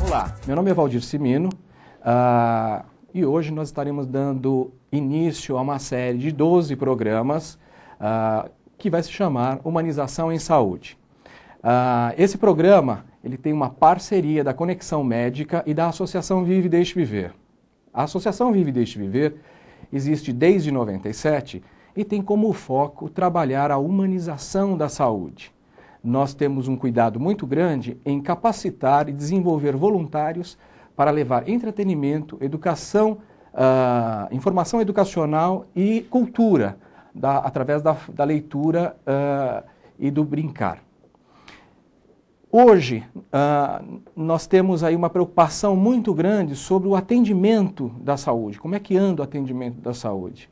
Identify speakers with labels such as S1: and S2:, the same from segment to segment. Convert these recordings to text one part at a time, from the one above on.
S1: Olá, meu nome é Valdir Cimino e hoje nós estaremos dando início a uma série de 12 programas que vai se chamar Humanização em Saúde. Esse programa ele tem uma parceria da Conexão Médica e da Associação Vive e Deixe Viver. A Associação Vive e Deixe Viver existe desde 97 e tem como foco trabalhar a humanização da saúde. Nós temos um cuidado muito grande em capacitar e desenvolver voluntários para levar entretenimento, educação, informação educacional e cultura, através da leitura e do brincar. Hoje, nós temos aí uma preocupação muito grande sobre o atendimento da saúde. Como é que anda o atendimento da saúde?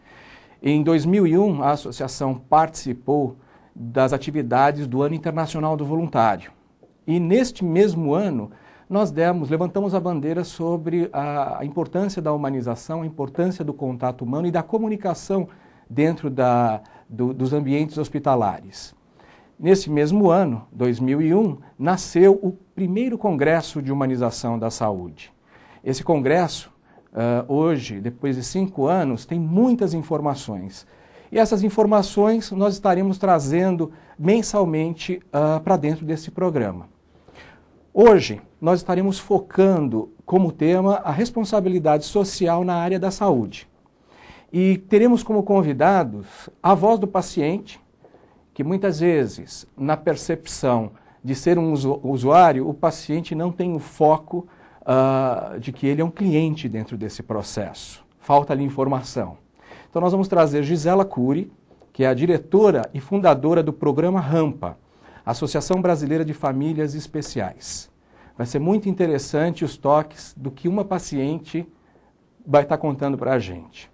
S1: Em 2001, a associação participou das atividades do Ano Internacional do Voluntário. E neste mesmo ano, nós levantamos a bandeira sobre a importância da humanização, a importância do contato humano e da comunicação dentro dos ambientes hospitalares. Nesse mesmo ano, 2001, nasceu o primeiro Congresso de Humanização da Saúde. Esse congresso, hoje, depois de 5 anos, tem muitas informações. E essas informações nós estaremos trazendo mensalmente para dentro desse programa. Hoje, nós estaremos focando como tema a responsabilidade social na área da saúde. E teremos como convidados a voz do paciente, que muitas vezes, na percepção de ser um usuário, o paciente não tem o foco de que ele é um cliente dentro desse processo. Falta-lhe informação. Então nós vamos trazer Gisela Cury, que é a diretora e fundadora do programa Rampa, Associação Brasileira de Famílias Especiais. Vai ser muito interessante os toques do que uma paciente vai estar contando para a gente.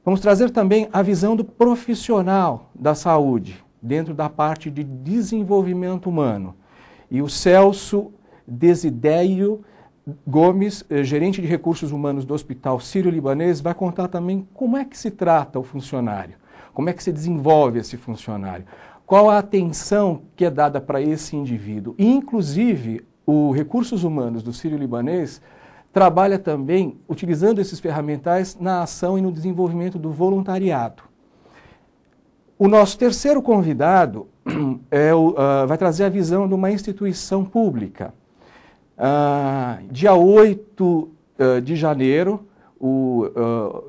S1: Vamos trazer também a visão do profissional da saúde, dentro da parte de desenvolvimento humano. E o Celso Desidério Gomes, gerente de recursos humanos do Hospital Sírio-Libanês, vai contar também como é que se trata o funcionário, como é que se desenvolve esse funcionário, qual a atenção que é dada para esse indivíduo. E, inclusive, o Recursos Humanos do Sírio-Libanês trabalha também utilizando esses ferramentais na ação e no desenvolvimento do voluntariado. O nosso terceiro convidado vai trazer a visão de uma instituição pública. Dia 8 de janeiro, o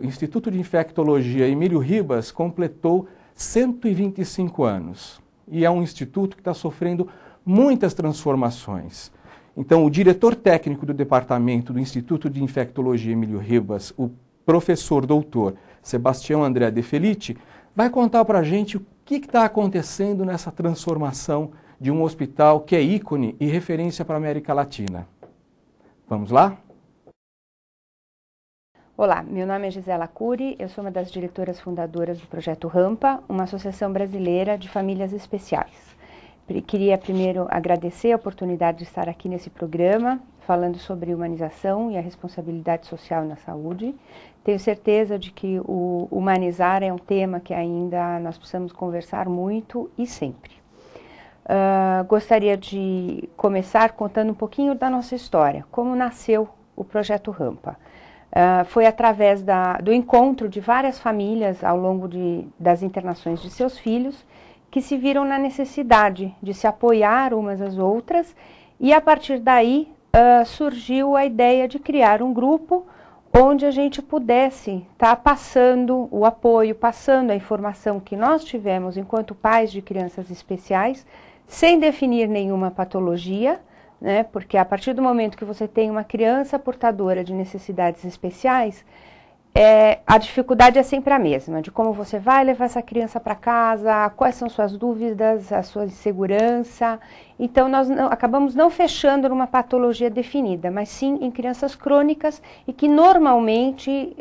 S1: Instituto de Infectologia Emílio Ribas completou 125 anos. E é um instituto que está sofrendo muitas transformações. Então, o diretor técnico do departamento do Instituto de Infectologia Emílio Ribas, o professor doutor Sebastião André De Felice, vai contar para a gente o que está acontecendo nessa transformação de um hospital que é ícone e referência para a América Latina. Vamos lá?
S2: Olá, meu nome é Gisela Cury, eu sou uma das diretoras fundadoras do Projeto Rampa, uma associação brasileira de famílias especiais. Queria primeiro agradecer a oportunidade de estar aqui nesse programa, falando sobre humanização e a responsabilidade social na saúde. Tenho certeza de que o humanizar é um tema que ainda nós precisamos conversar muito e sempre. Gostaria de começar contando um pouquinho da nossa história, como nasceu o Projeto Rampa. Foi através do encontro de várias famílias ao longo das internações de seus filhos, que se viram na necessidade de se apoiar umas às outras, e a partir daí surgiu a ideia de criar um grupo onde a gente pudesse estar passando o apoio, passando a informação que nós tivemos enquanto pais de crianças especiais, sem definir nenhuma patologia, né? Porque a partir do momento que você tem uma criança portadora de necessidades especiais, a dificuldade é sempre a mesma, de como você vai levar essa criança para casa, quais são suas dúvidas, a sua insegurança. Então, nós acabamos não fechando numa patologia definida, mas sim em crianças crônicas e que normalmente,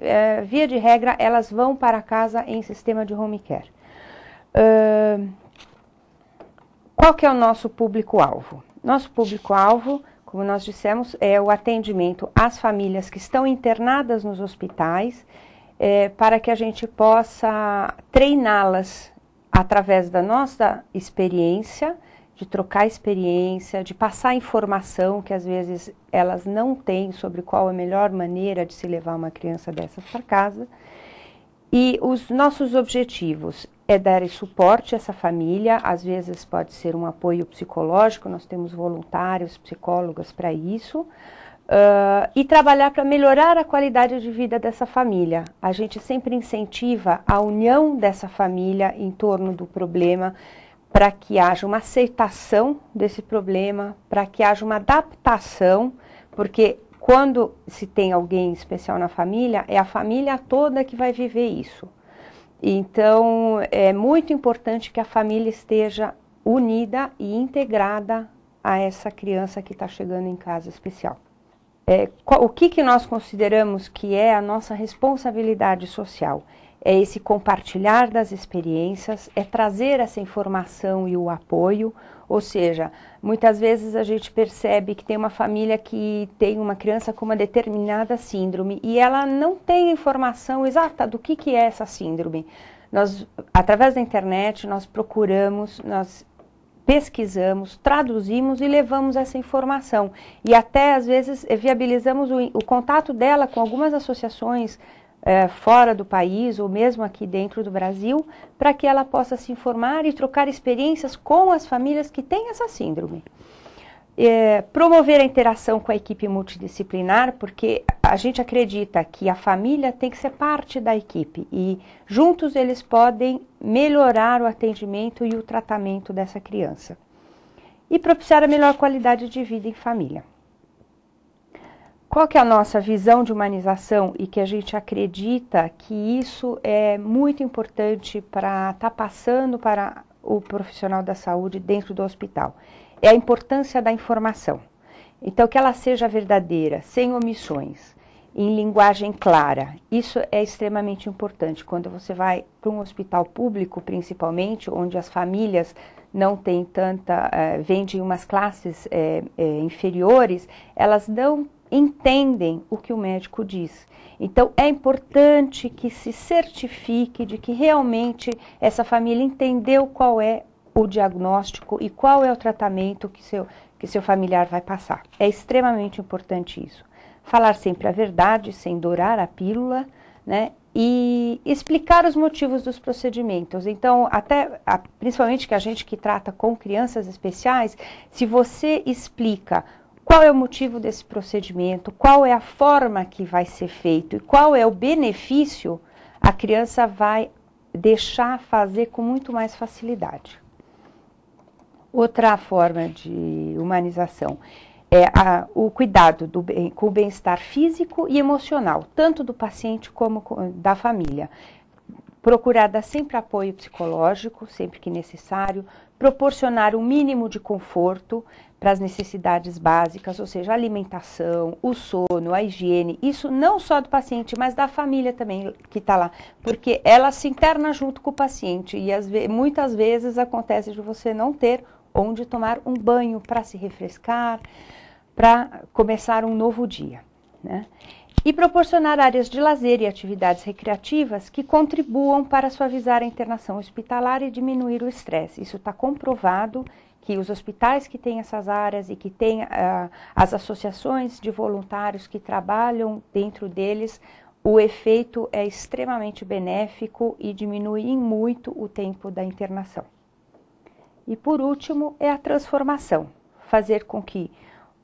S2: via de regra, elas vão para casa em sistema de home care. Qual que é o nosso público-alvo? Nosso público-alvo, como nós dissemos, é o atendimento às famílias que estão internadas nos hospitais, para que a gente possa treiná-las através da nossa experiência, de trocar experiência, de passar informação que às vezes elas não têm sobre qual a melhor maneira de se levar uma criança dessas para casa. E os nossos objetivos é dar suporte a essa família, às vezes pode ser um apoio psicológico, nós temos voluntários, psicólogas para isso, e trabalhar para melhorar a qualidade de vida dessa família. A gente sempre incentiva a união dessa família em torno do problema, para que haja uma aceitação desse problema, para que haja uma adaptação, porque quando se tem alguém especial na família, é a família toda que vai viver isso. Então, é muito importante que a família esteja unida e integrada a essa criança que está chegando em casa especial. O que nós consideramos que é a nossa responsabilidade social? É esse compartilhar das experiências, é trazer essa informação e o apoio, ou seja, muitas vezes a gente percebe que tem uma família que tem uma criança com uma determinada síndrome e ela não tem informação exata do que é essa síndrome. Nós, através da internet, nós procuramos, nós pesquisamos, traduzimos e levamos essa informação. E até, às vezes, viabilizamos o contato dela com algumas associações fora do país ou mesmo aqui dentro do Brasil, para que ela possa se informar e trocar experiências com as famílias que têm essa síndrome. Promover a interação com a equipe multidisciplinar, porque a gente acredita que a família tem que ser parte da equipe e juntos eles podem melhorar o atendimento e o tratamento dessa criança. E propiciar a melhor qualidade de vida em família. Qual que é a nossa visão de humanização e que a gente acredita que isso é muito importante para estar passando para o profissional da saúde dentro do hospital? É a importância da informação. Então, que ela seja verdadeira, sem omissões, em linguagem clara. Isso é extremamente importante. Quando você vai para um hospital público, principalmente, onde as famílias não têm tanta, vêm de umas classes inferiores, elas não entendem o que o médico diz. Então, é importante que se certifique de que realmente essa família entendeu qual é o diagnóstico e qual é o tratamento que seu familiar vai passar. É extremamente importante isso. Falar sempre a verdade, sem dourar a pílula, né? E explicar os motivos dos procedimentos. Então, principalmente que a gente que trata com crianças especiais, se você explica qual é o motivo desse procedimento, qual é a forma que vai ser feito e qual é o benefício, a criança vai deixar fazer com muito mais facilidade. Outra forma de humanização é o cuidado com o bem-estar físico e emocional, tanto do paciente como da família. Procurar dar sempre apoio psicológico, sempre que necessário, proporcionar o mínimo de conforto para as necessidades básicas, ou seja, a alimentação, o sono, a higiene, isso não só do paciente, mas da família também que está lá, porque ela se interna junto com o paciente e muitas vezes acontece de você não ter onde tomar um banho para se refrescar, para começar um novo dia, né? E proporcionar áreas de lazer e atividades recreativas que contribuam para suavizar a internação hospitalar e diminuir o estresse. Isso está comprovado que os hospitais que têm essas áreas e que têm as associações de voluntários que trabalham dentro deles, o efeito é extremamente benéfico e diminui muito o tempo da internação. E por último, é a transformação, fazer com que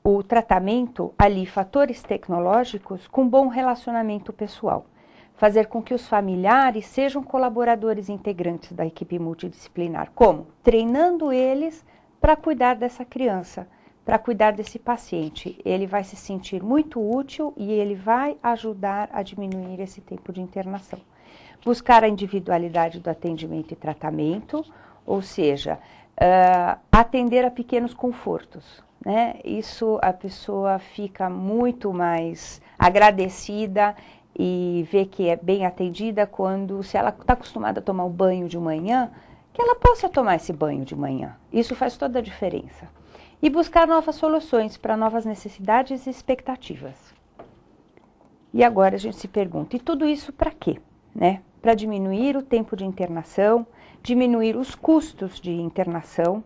S2: o tratamento alie fatores tecnológicos com bom relacionamento pessoal, fazer com que os familiares sejam colaboradores integrantes da equipe multidisciplinar. Como? Treinando eles para cuidar dessa criança, para cuidar desse paciente. Ele vai se sentir muito útil e ele vai ajudar a diminuir esse tempo de internação. Buscar a individualidade do atendimento e tratamento, ou seja, atender a pequenos confortos, né? Isso a pessoa fica muito mais agradecida e vê que é bem atendida quando, se ela está acostumada a tomar o banho de manhã, que ela possa tomar esse banho de manhã. Isso faz toda a diferença. E buscar novas soluções para novas necessidades e expectativas. E agora a gente se pergunta, e tudo isso para quê? Né? Para diminuir o tempo de internação, diminuir os custos de internação,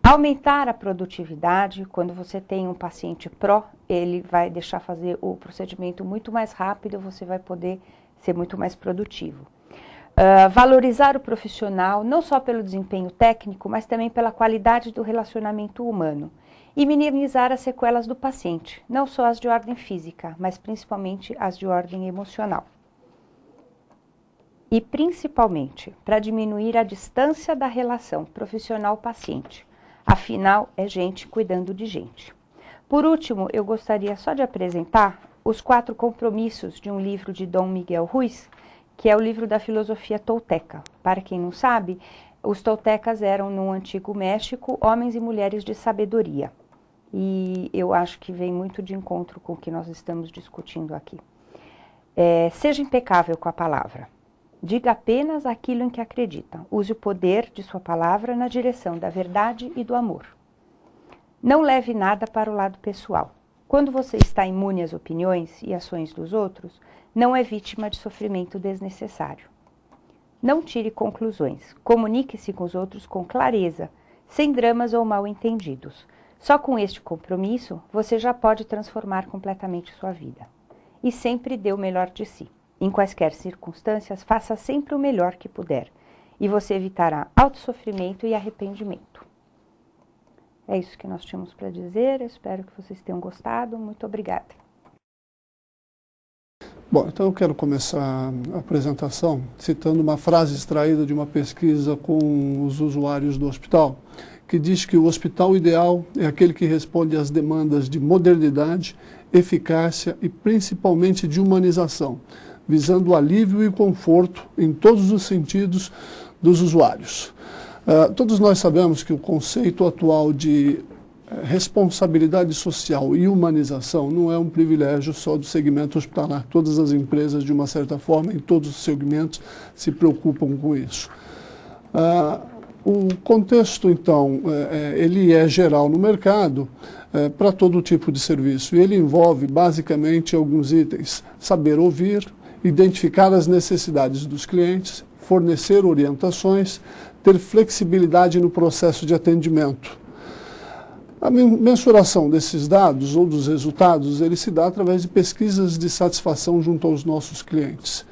S2: Aumentar a produtividade, quando você tem um paciente pró, ele vai deixar fazer o procedimento muito mais rápido, você vai poder ser muito mais produtivo. Valorizar o profissional, não só pelo desempenho técnico, mas também pela qualidade do relacionamento humano. E minimizar as sequelas do paciente, não só as de ordem física, mas principalmente as de ordem emocional. E principalmente, para diminuir a distância da relação profissional-paciente. Afinal, é gente cuidando de gente. Por último, eu gostaria só de apresentar os 4 compromissos de um livro de Dom Miguel Ruiz, que é o livro da filosofia tolteca. Para quem não sabe, os toltecas eram, no Antigo México, homens e mulheres de sabedoria. E eu acho que vem muito de encontro com o que nós estamos discutindo aqui. Seja impecável com a palavra. Diga apenas aquilo em que acredita. Use o poder de sua palavra na direção da verdade e do amor. Não leve nada para o lado pessoal. Quando você está imune às opiniões e ações dos outros, não é vítima de sofrimento desnecessário. Não tire conclusões. Comunique-se com os outros com clareza, sem dramas ou mal-entendidos. Só com este compromisso, você já pode transformar completamente sua vida. E sempre dê o melhor de si. Em quaisquer circunstâncias, faça sempre o melhor que puder. E você evitará autossofrimento e arrependimento. É isso que nós tínhamos para dizer. Eu espero que vocês tenham gostado. Muito obrigada.
S3: Bom, então eu quero começar a apresentação citando uma frase extraída de uma pesquisa com os usuários do hospital, que diz que o hospital ideal é aquele que responde às demandas de modernidade, eficácia e principalmente de humanização, visando o alívio e o conforto em todos os sentidos dos usuários. Todos nós sabemos que o conceito atual de responsabilidade social e humanização não é um privilégio só do segmento hospitalar. Todas as empresas, de uma certa forma, em todos os segmentos, se preocupam com isso. O contexto, então, ele é geral no mercado para todo tipo de serviço. E ele envolve, basicamente, alguns itens. Saber ouvir, identificar as necessidades dos clientes, fornecer orientações, ter flexibilidade no processo de atendimento. A mensuração desses dados ou dos resultados, ele se dá através de pesquisas de satisfação junto aos nossos clientes.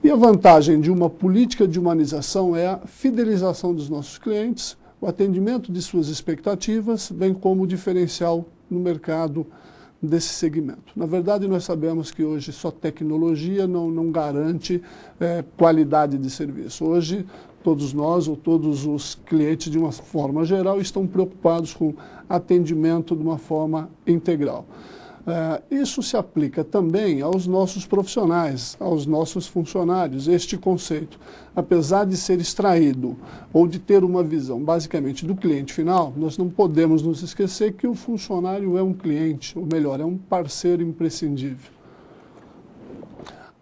S3: E a vantagem de uma política de humanização é a fidelização dos nossos clientes, o atendimento de suas expectativas, bem como o diferencial no mercado desse segmento. Na verdade, nós sabemos que hoje só tecnologia não garante qualidade de serviço. Hoje, todos nós ou todos os clientes, de uma forma geral, estão preocupados com atendimento de uma forma integral. Isso se aplica também aos nossos profissionais, aos nossos funcionários. Este conceito, apesar de ser extraído ou de ter uma visão basicamente do cliente final, nós não podemos nos esquecer que o funcionário é um cliente, ou melhor, é um parceiro imprescindível.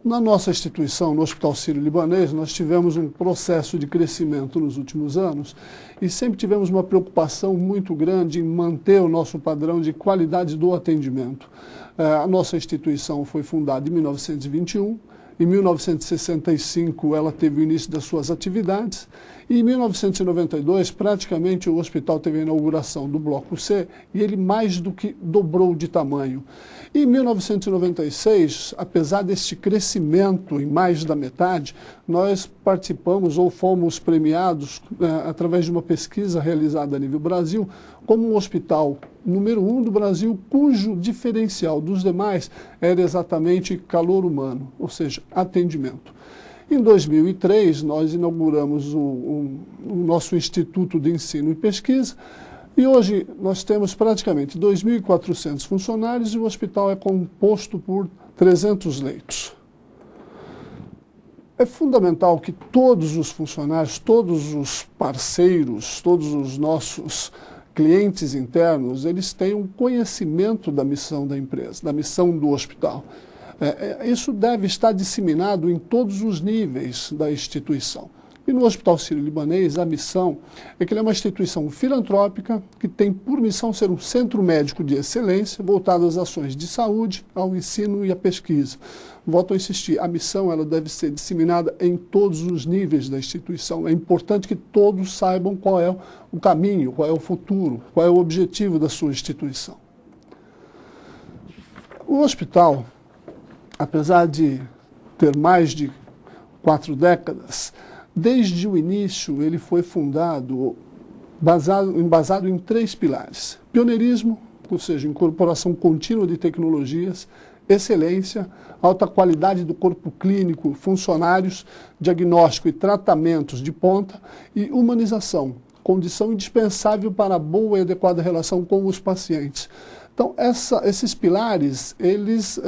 S3: Na nossa instituição, no Hospital Sírio-Libanês, nós tivemos um processo de crescimento nos últimos anos e sempre tivemos uma preocupação muito grande em manter o nosso padrão de qualidade do atendimento. A nossa instituição foi fundada em 1921, em 1965 ela teve o início das suas atividades e em 1992 praticamente o hospital teve a inauguração do Bloco C e ele mais do que dobrou de tamanho. E em 1996, apesar deste crescimento em mais da metade, nós participamos ou fomos premiados através de uma pesquisa realizada a nível Brasil como um hospital número 1 do Brasil, cujo diferencial dos demais era exatamente calor humano, ou seja, atendimento. Em 2003, nós inauguramos o nosso Instituto de Ensino e Pesquisa, e hoje nós temos praticamente 2.400 funcionários e o hospital é composto por 300 leitos. É fundamental que todos os funcionários, todos os parceiros, todos os nossos clientes internos, eles tenham conhecimento da missão da empresa, da missão do hospital. Isso deve estar disseminado em todos os níveis da instituição. E no Hospital Sírio-Libanês, a missão é que ele é uma instituição filantrópica que tem por missão ser um centro médico de excelência voltado às ações de saúde, ao ensino e à pesquisa. Volto a insistir, a missão ela deve ser disseminada em todos os níveis da instituição. É importante que todos saibam qual é o caminho, qual é o futuro, qual é o objetivo da sua instituição. O hospital, apesar de ter mais de 4 décadas, desde o início ele foi fundado, embasado em 3 pilares. Pioneirismo, ou seja, incorporação contínua de tecnologias, excelência, alta qualidade do corpo clínico, funcionários, diagnóstico e tratamentos de ponta e humanização, condição indispensável para a boa e adequada relação com os pacientes. Então, esses pilares, eles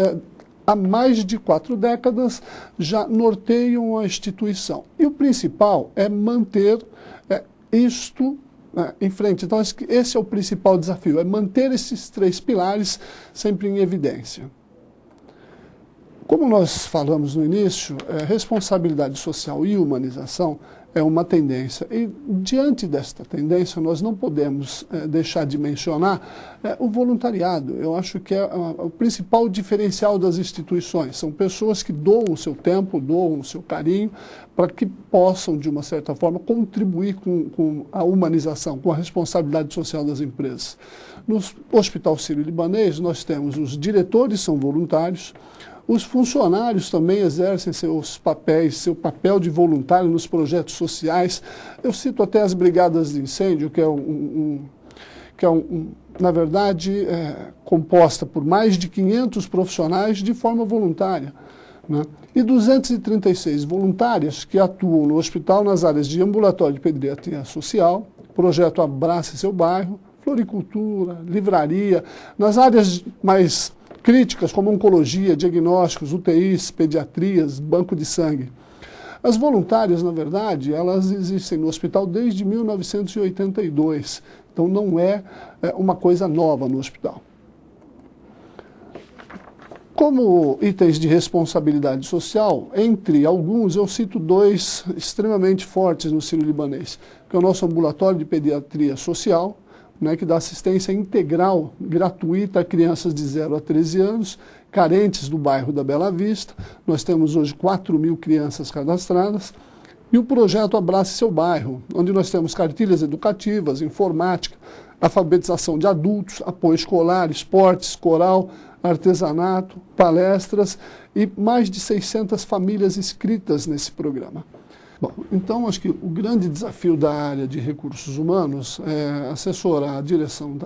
S3: há mais de 4 décadas já norteiam a instituição. E o principal é manter isto em frente. Então, esse é o principal desafio, é manter esses 3 pilares sempre em evidência. Como nós falamos no início, responsabilidade social e humanização é uma tendência. E, diante desta tendência, nós não podemos deixar de mencionar o voluntariado. Eu acho que é o principal diferencial das instituições. São pessoas que doam o seu tempo, doam o seu carinho, para que possam, de uma certa forma, contribuir com a humanização, com a responsabilidade social das empresas. No Hospital Sírio-Libanês, nós temos os diretores, são voluntários. Os funcionários também exercem seu papel de voluntário nos projetos sociais. Eu cito até as brigadas de incêndio, que é na verdade, composta por mais de 500 profissionais de forma voluntária, né? E 236 voluntárias que atuam no hospital nas áreas de ambulatório de pediatria social, projeto Abrace Seu Bairro, floricultura, livraria, nas áreas mais críticas como oncologia, diagnósticos, UTIs, pediatrias, banco de sangue. As voluntárias, na verdade, elas existem no hospital desde 1982, então não é uma coisa nova no hospital. Como itens de responsabilidade social, entre alguns, eu cito 2 extremamente fortes no Sírio-Libanês, que é o nosso ambulatório de pediatria social, que dá assistência integral, gratuita a crianças de 0 a 13 anos, carentes do bairro da Bela Vista. Nós temos hoje 4.000 crianças cadastradas. E o projeto Abrace Seu Bairro, onde nós temos cartilhas educativas, informática, alfabetização de adultos, apoio escolar, esportes, coral, artesanato, palestras e mais de 600 famílias inscritas nesse programa. Bom, então, acho que o grande desafio da área de recursos humanos é assessorar a direção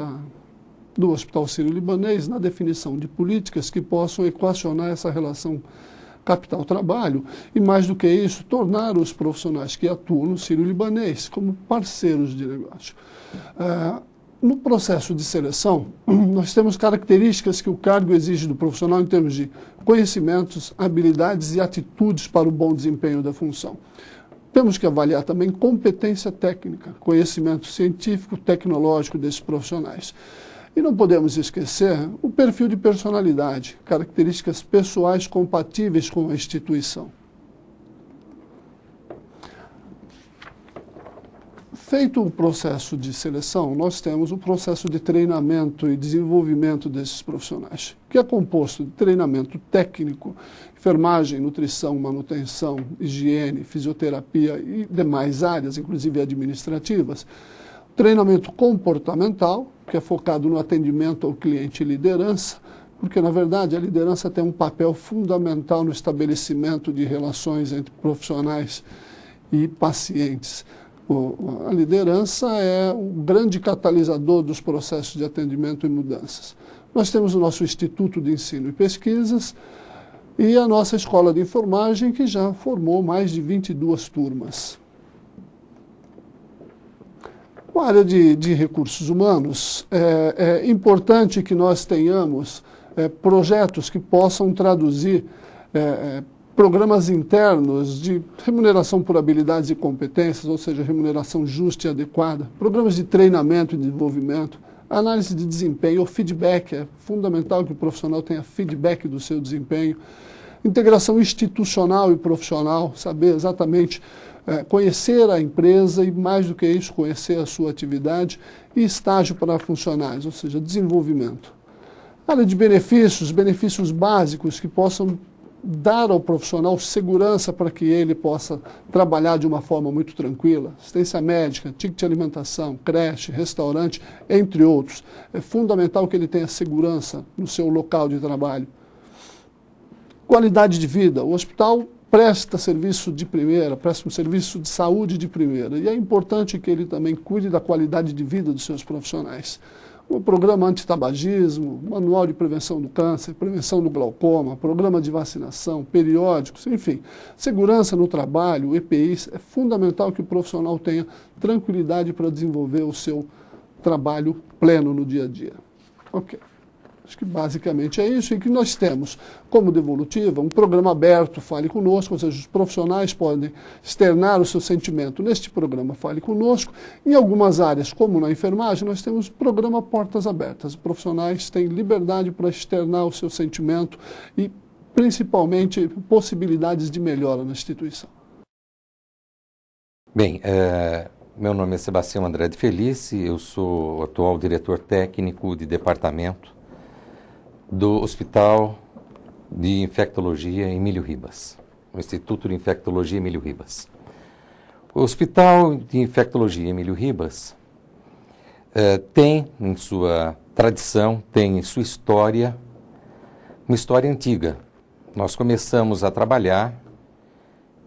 S3: do Hospital Sírio-Libanês na definição de políticas que possam equacionar essa relação capital-trabalho e, mais do que isso, tornar os profissionais que atuam no Sírio-Libanês como parceiros de negócio. No processo de seleção, nós temos características que o cargo exige do profissional em termos de conhecimentos, habilidades e atitudes para o bom desempenho da função. Temos que avaliar também competência técnica, conhecimento científico, tecnológico desses profissionais. E não podemos esquecer o perfil de personalidade, características pessoais compatíveis com a instituição. Feito o processo de seleção, nós temos o processo de treinamento e desenvolvimento desses profissionais, que é composto de treinamento técnico, enfermagem, nutrição, manutenção, higiene, fisioterapia e demais áreas, inclusive administrativas. Treinamento comportamental, que é focado no atendimento ao cliente e liderança, porque, na verdade, a liderança tem um papel fundamental no estabelecimento de relações entre profissionais e pacientes. A liderança é o grande catalisador dos processos de atendimento e mudanças. Nós temos o nosso Instituto de Ensino e Pesquisas e a nossa Escola de Enfermagem, que já formou mais de 22 turmas. Na área de recursos humanos, é importante que nós tenhamos projetos que possam traduzir programas internos de remuneração por habilidades e competências, ou seja, remuneração justa e adequada, programas de treinamento e desenvolvimento, análise de desempenho, o feedback, é fundamental que o profissional tenha feedback do seu desempenho, Integração institucional e profissional, saber exatamente conhecer a empresa e, mais do que isso, conhecer a sua atividade. E estágio para funcionários, ou seja, desenvolvimento. Área de benefícios, benefícios básicos que possam dar ao profissional segurança para que ele possa trabalhar de uma forma muito tranquila. Assistência médica, ticket de alimentação, creche, restaurante, entre outros. É fundamental que ele tenha segurança no seu local de trabalho. Qualidade de vida. O hospital presta serviço de primeira, presta um serviço de saúde de primeira. E é importante que ele também cuide da qualidade de vida dos seus profissionais. O programa antitabagismo, manual de prevenção do câncer, prevenção do glaucoma, programa de vacinação, periódicos, enfim. Segurança no trabalho, EPIs, é fundamental que o profissional tenha tranquilidade para desenvolver o seu trabalho pleno no dia a dia. Ok. Acho que basicamente é isso, e que nós temos, como Devolutiva, um programa aberto, Fale Conosco, ou seja, os profissionais podem externar o seu sentimento neste programa Fale Conosco. Em algumas áreas, como na enfermagem, nós temos o programa Portas Abertas. Os profissionais têm liberdade para externar o seu sentimento e, principalmente, possibilidades de melhora na instituição.
S4: Bem, meu nome é Sebastião André de Felice, eu sou o atual diretor técnico de departamento do Hospital de Infectologia Emílio Ribas, o Instituto de Infectologia Emílio Ribas. O Hospital de Infectologia Emílio Ribas tem em sua tradição, tem em sua história, uma história antiga. Nós começamos a trabalhar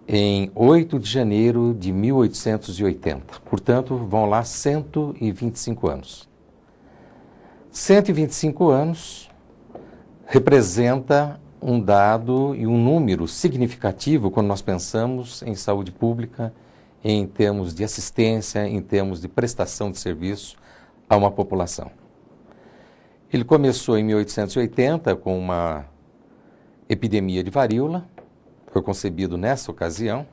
S4: em 8 de janeiro de 1880, portanto, vão lá 125 anos. 125 anos representa um dado e um número significativo quando nós pensamos em saúde pública, em termos de assistência, em termos de prestação de serviço a uma população. Ele começou em 1880 com uma epidemia de varíola, foi concebido nessa ocasião,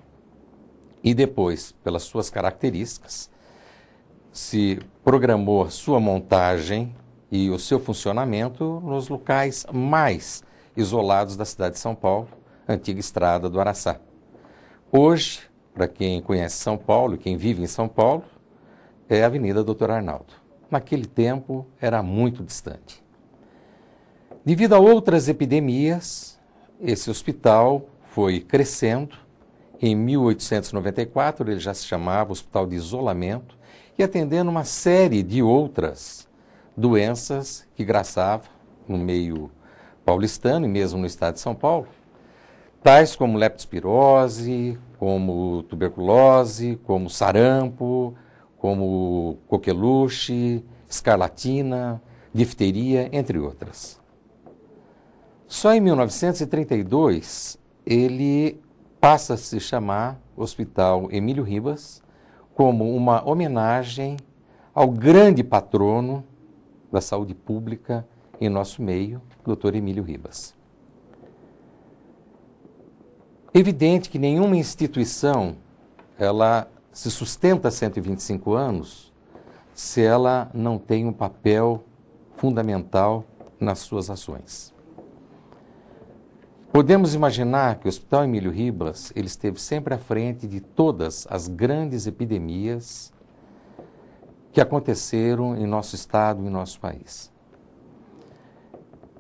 S4: e depois, pelas suas características, se programou a sua montagem e o seu funcionamento nos locais mais isolados da cidade de São Paulo, antiga Estrada do Araçá. Hoje, para quem conhece São Paulo, quem vive em São Paulo, é a Avenida Doutor Arnaldo. Naquele tempo, era muito distante. Devido a outras epidemias, esse hospital foi crescendo. Em 1894, ele já se chamava Hospital de Isolamento e atendendo uma série de outras doenças que graçavam no meio paulistano e mesmo no estado de São Paulo, tais como leptospirose, como tuberculose, como sarampo, como coqueluche, escarlatina, difteria, entre outras. Só em 1932 ele passa a se chamar Hospital Emílio Ribas como uma homenagem ao grande patrono da saúde pública em nosso meio, Dr. Emílio Ribas. Evidente que nenhuma instituição ela se sustenta há 125 anos se ela não tem um papel fundamental nas suas ações. Podemos imaginar que o Hospital Emílio Ribas ele esteve sempre à frente de todas as grandes epidemias que aconteceram em nosso estado e em nosso país.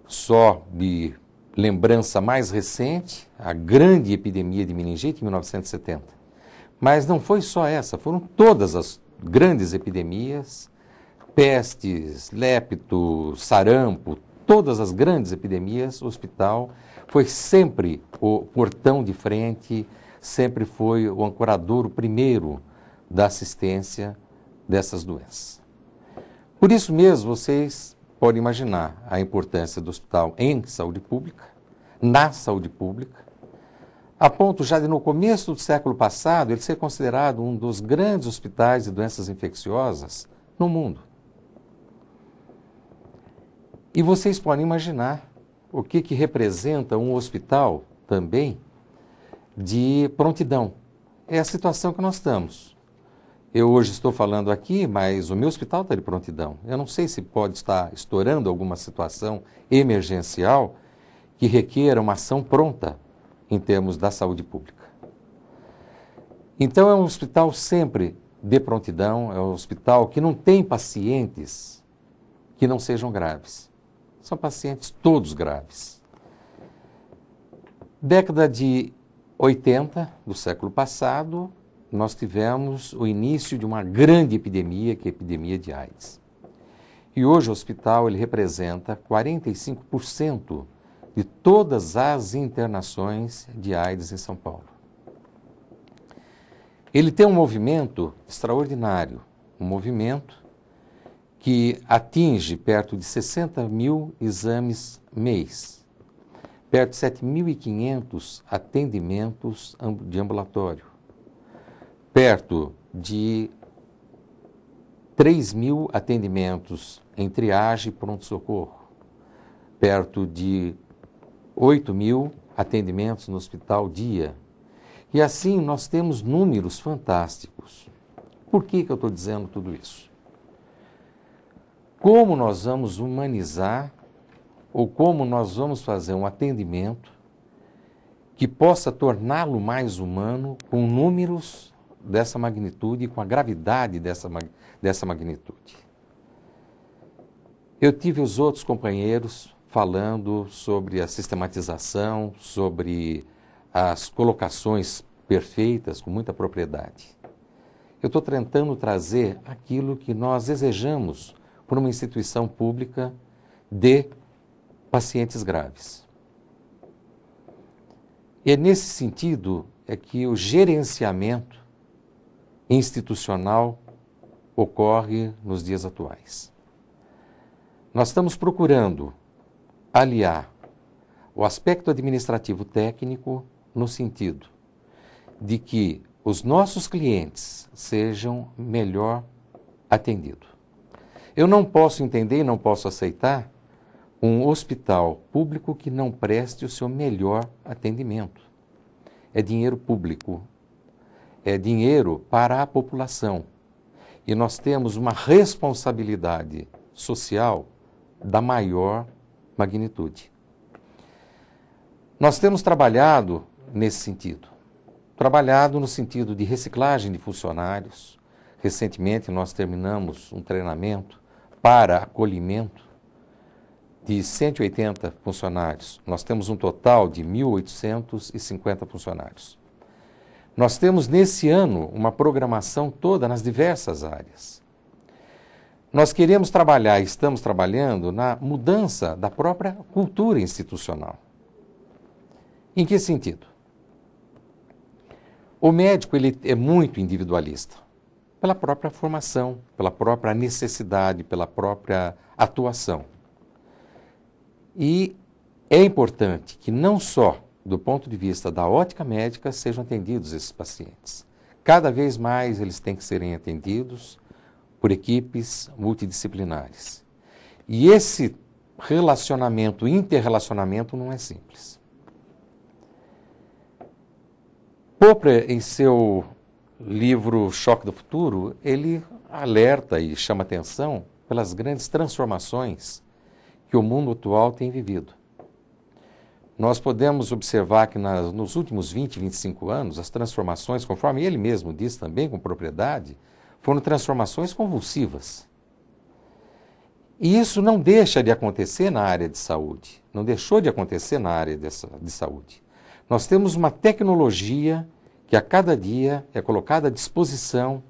S4: Só de lembrança mais recente, a grande epidemia de meningite em 1970. Mas não foi só essa, foram todas as grandes epidemias, pestes, lepto, sarampo, todas as grandes epidemias, o hospital foi sempre o portão de frente, sempre foi o ancorador, o primeiro da assistência dessas doenças. Por isso mesmo, vocês podem imaginar a importância do hospital em saúde pública, na saúde pública, a ponto já de no começo do século passado ele ser considerado um dos grandes hospitais de doenças infecciosas no mundo. E vocês podem imaginar o que representa um hospital também de prontidão. É a situação que nós estamos. Eu hoje estou falando aqui, mas o meu hospital está de prontidão. Eu não sei se pode estar estourando alguma situação emergencial que requeira uma ação pronta em termos da saúde pública. Então é um hospital sempre de prontidão, é um hospital que não tem pacientes que não sejam graves. São pacientes todos graves. Década de 80 do século passado, nós tivemos o início de uma grande epidemia, que é a epidemia de AIDS. E hoje o hospital ele representa 45% de todas as internações de AIDS em São Paulo. Ele tem um movimento extraordinário, um movimento que atinge perto de 60 mil exames mês, perto de 7.500 atendimentos de ambulatório, perto de 3.000 atendimentos em triagem e pronto-socorro, perto de 8.000 atendimentos no hospital dia. E assim nós temos números fantásticos. Por que eu estou dizendo tudo isso? Como nós vamos humanizar ou como nós vamos fazer um atendimento que possa torná-lo mais humano com números dessa magnitude e com a gravidade dessa magnitude. Eu tive os outros companheiros falando sobre a sistematização, sobre as colocações perfeitas, com muita propriedade. Eu estou tentando trazer aquilo que nós desejamos por uma instituição pública de pacientes graves. E é nesse sentido é que o gerenciamento institucional ocorre nos dias atuais. Nós estamos procurando aliar o aspecto administrativo técnico no sentido de que os nossos clientes sejam melhor atendidos. Eu não posso entender e não posso aceitar um hospital público que não preste o seu melhor atendimento. É dinheiro público, é dinheiro para a população. E nós temos uma responsabilidade social da maior magnitude. Nós temos trabalhado nesse sentido. Trabalhado no sentido de reciclagem de funcionários. Recentemente nós terminamos um treinamento para acolhimento de 180 funcionários. Nós temos um total de 1.850 funcionários. Nós temos nesse ano uma programação toda nas diversas áreas. Nós queremos trabalhar, estamos trabalhando na mudança da própria cultura institucional. Em que sentido? O médico ele é muito individualista, pela própria formação, pela própria necessidade, pela própria atuação. E é importante que não só do ponto de vista da ótica médica sejam atendidos esses pacientes. Cada vez mais eles têm que serem atendidos por equipes multidisciplinares. E esse relacionamento, interrelacionamento não é simples. Popper, em seu livro Choque do Futuro, ele alerta e chama atenção pelas grandes transformações que o mundo atual tem vivido. Nós podemos observar que nos últimos 20, 25 anos, as transformações, conforme ele mesmo diz também com propriedade, foram transformações convulsivas. E isso não deixa de acontecer na área de saúde, não deixou de acontecer na área de saúde. Nós temos uma tecnologia que a cada dia é colocada à disposição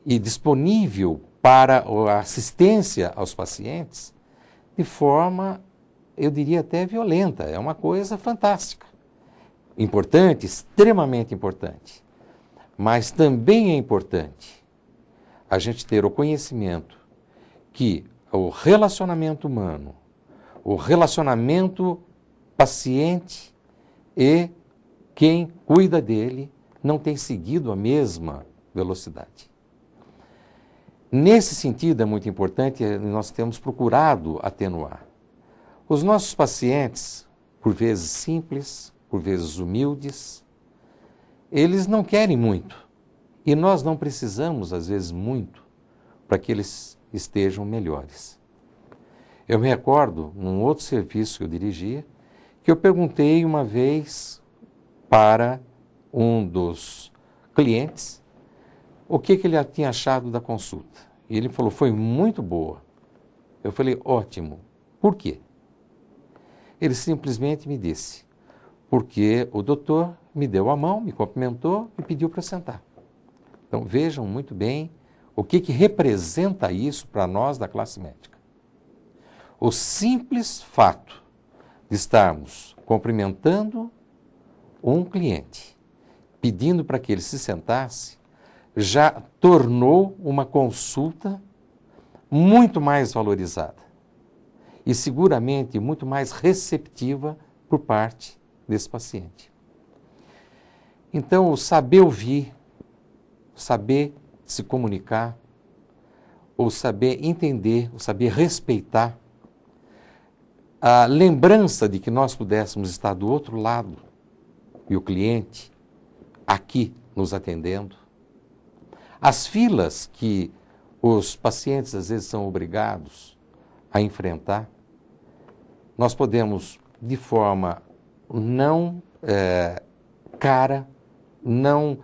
S4: e disponível para a assistência aos pacientes de forma, eu diria até violenta. É uma coisa fantástica, importante, extremamente importante. Mas também é importante a gente ter o conhecimento que o relacionamento humano, o relacionamento paciente e quem cuida dele não tem seguido a mesma velocidade. Nesse sentido é muito importante, nós temos procurado atenuar. Os nossos pacientes, por vezes simples, por vezes humildes, eles não querem muito. E nós não precisamos, às vezes, muito para que eles estejam melhores. Eu me recordo, num outro serviço que eu dirigia, que eu perguntei uma vez para um dos clientes o que ele tinha achado da consulta. E ele falou, foi muito boa. Eu falei, ótimo. Por quê? Ele simplesmente me disse, porque o doutor me deu a mão, me cumprimentou e pediu para sentar. Então vejam muito bem o que representa isso para nós da classe médica. O simples fato de estarmos cumprimentando um cliente, pedindo para que ele se sentasse, já tornou uma consulta muito mais valorizada e seguramente muito mais receptiva por parte desse paciente. Então, o saber ouvir, saber se comunicar, o saber entender, o saber respeitar, a lembrança de que nós pudéssemos estar do outro lado e o cliente aqui nos atendendo, as filas que os pacientes às vezes são obrigados a enfrentar, nós podemos, de forma não cara, não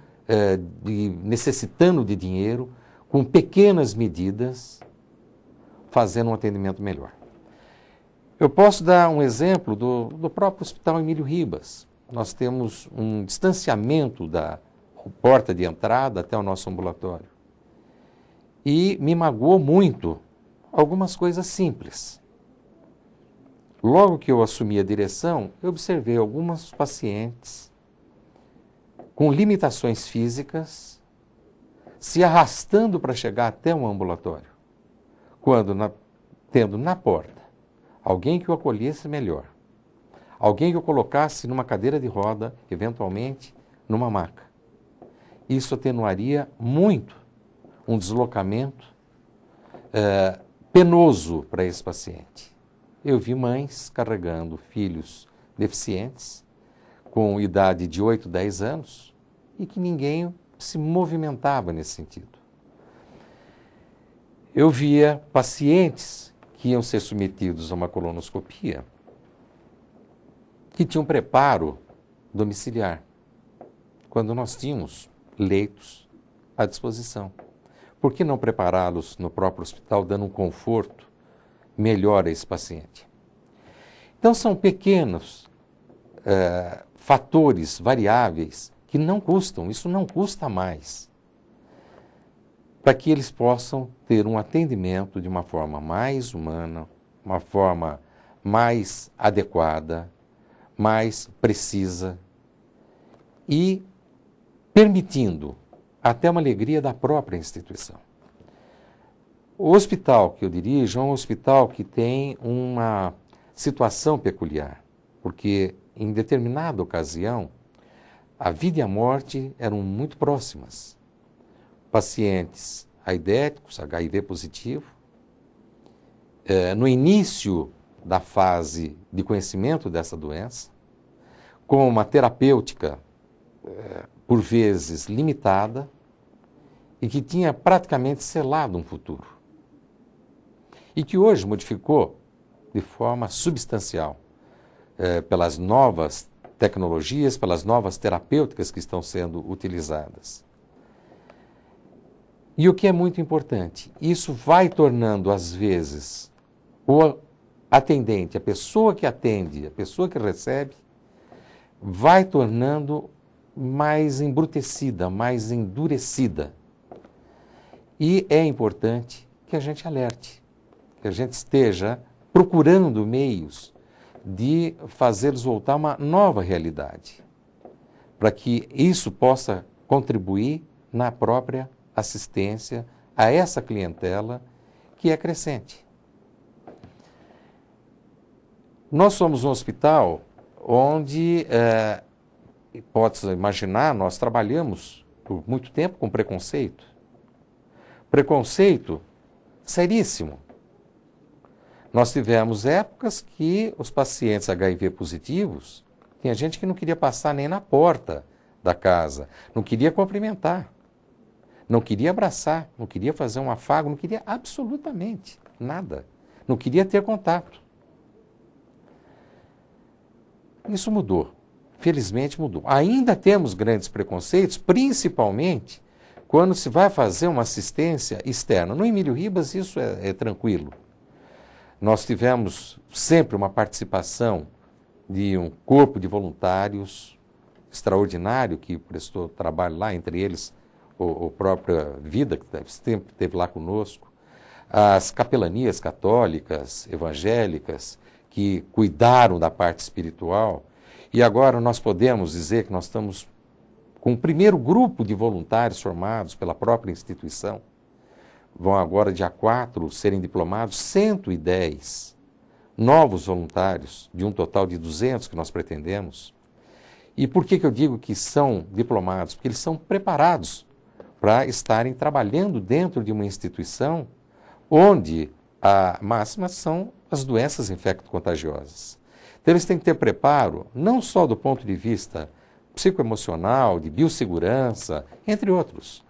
S4: necessitando de dinheiro, com pequenas medidas, fazendo um atendimento melhor. Eu posso dar um exemplo do próprio Hospital Emílio Ribas. Nós temos um distanciamento da porta de entrada até o nosso ambulatório. E me magoou muito algumas coisas simples. Logo que eu assumi a direção, eu observei alguns pacientes com limitações físicas se arrastando para chegar até um ambulatório, quando tendo na porta alguém que o acolhesse melhor, alguém que o colocasse numa cadeira de roda, eventualmente numa maca. Isso atenuaria muito um deslocamento penoso para esse paciente. Eu vi mães carregando filhos deficientes com idade de 8, 10 anos e que ninguém se movimentava nesse sentido. Eu via pacientes que iam ser submetidos a uma colonoscopia que tinham preparo domiciliar, quando nós tínhamos leitos à disposição. Por que não prepará-los no próprio hospital, dando um conforto melhor a esse paciente? Então, são pequenos fatores, variáveis, que não custam, isso não custa mais, para que eles possam ter um atendimento de uma forma mais humana, uma forma mais adequada, mais precisa e permitindo até uma alegria da própria instituição. O hospital que eu dirijo é um hospital que tem uma situação peculiar, porque em determinada ocasião a vida e a morte eram muito próximas. Pacientes aidéticos, HIV positivo, no início da fase de conhecimento dessa doença, com uma terapêutica por vezes limitada e que tinha praticamente selado um futuro. E que hoje modificou de forma substancial pelas novas tecnologias, pelas novas terapêuticas que estão sendo utilizadas. E o que é muito importante, isso vai tornando, às vezes, o atendente, a pessoa que atende, a pessoa que recebe, vai tornando mais embrutecida, mais endurecida. E é importante que a gente alerte, que a gente esteja procurando meios de fazê-los voltar a uma nova realidade, para que isso possa contribuir na própria assistência a essa clientela que é crescente. Nós somos um hospital onde, pode-se imaginar, nós trabalhamos por muito tempo com preconceito. Preconceito seríssimo. Nós tivemos épocas que os pacientes HIV positivos, tinha gente que não queria passar nem na porta da casa, não queria cumprimentar, não queria abraçar, não queria fazer um afago, não queria absolutamente nada, não queria ter contato. Isso mudou. Felizmente mudou. Ainda temos grandes preconceitos, principalmente quando se vai fazer uma assistência externa. No Emílio Ribas isso é tranquilo. Nós tivemos sempre uma participação de um corpo de voluntários extraordinário que prestou trabalho lá, entre eles o própria Vida, que sempre esteve lá conosco, as capelanias católicas, evangélicas, que cuidaram da parte espiritual. E agora nós podemos dizer que nós estamos com o primeiro grupo de voluntários formados pela própria instituição. Vão agora, dia 4, serem diplomados 110 novos voluntários, de um total de 200 que nós pretendemos. E por que eu digo que são diplomados? Porque eles são preparados para estarem trabalhando dentro de uma instituição onde a máxima são as doenças infecto-contagiosas. Então eles têm que ter preparo, não só do ponto de vista psicoemocional, de biossegurança, entre outros.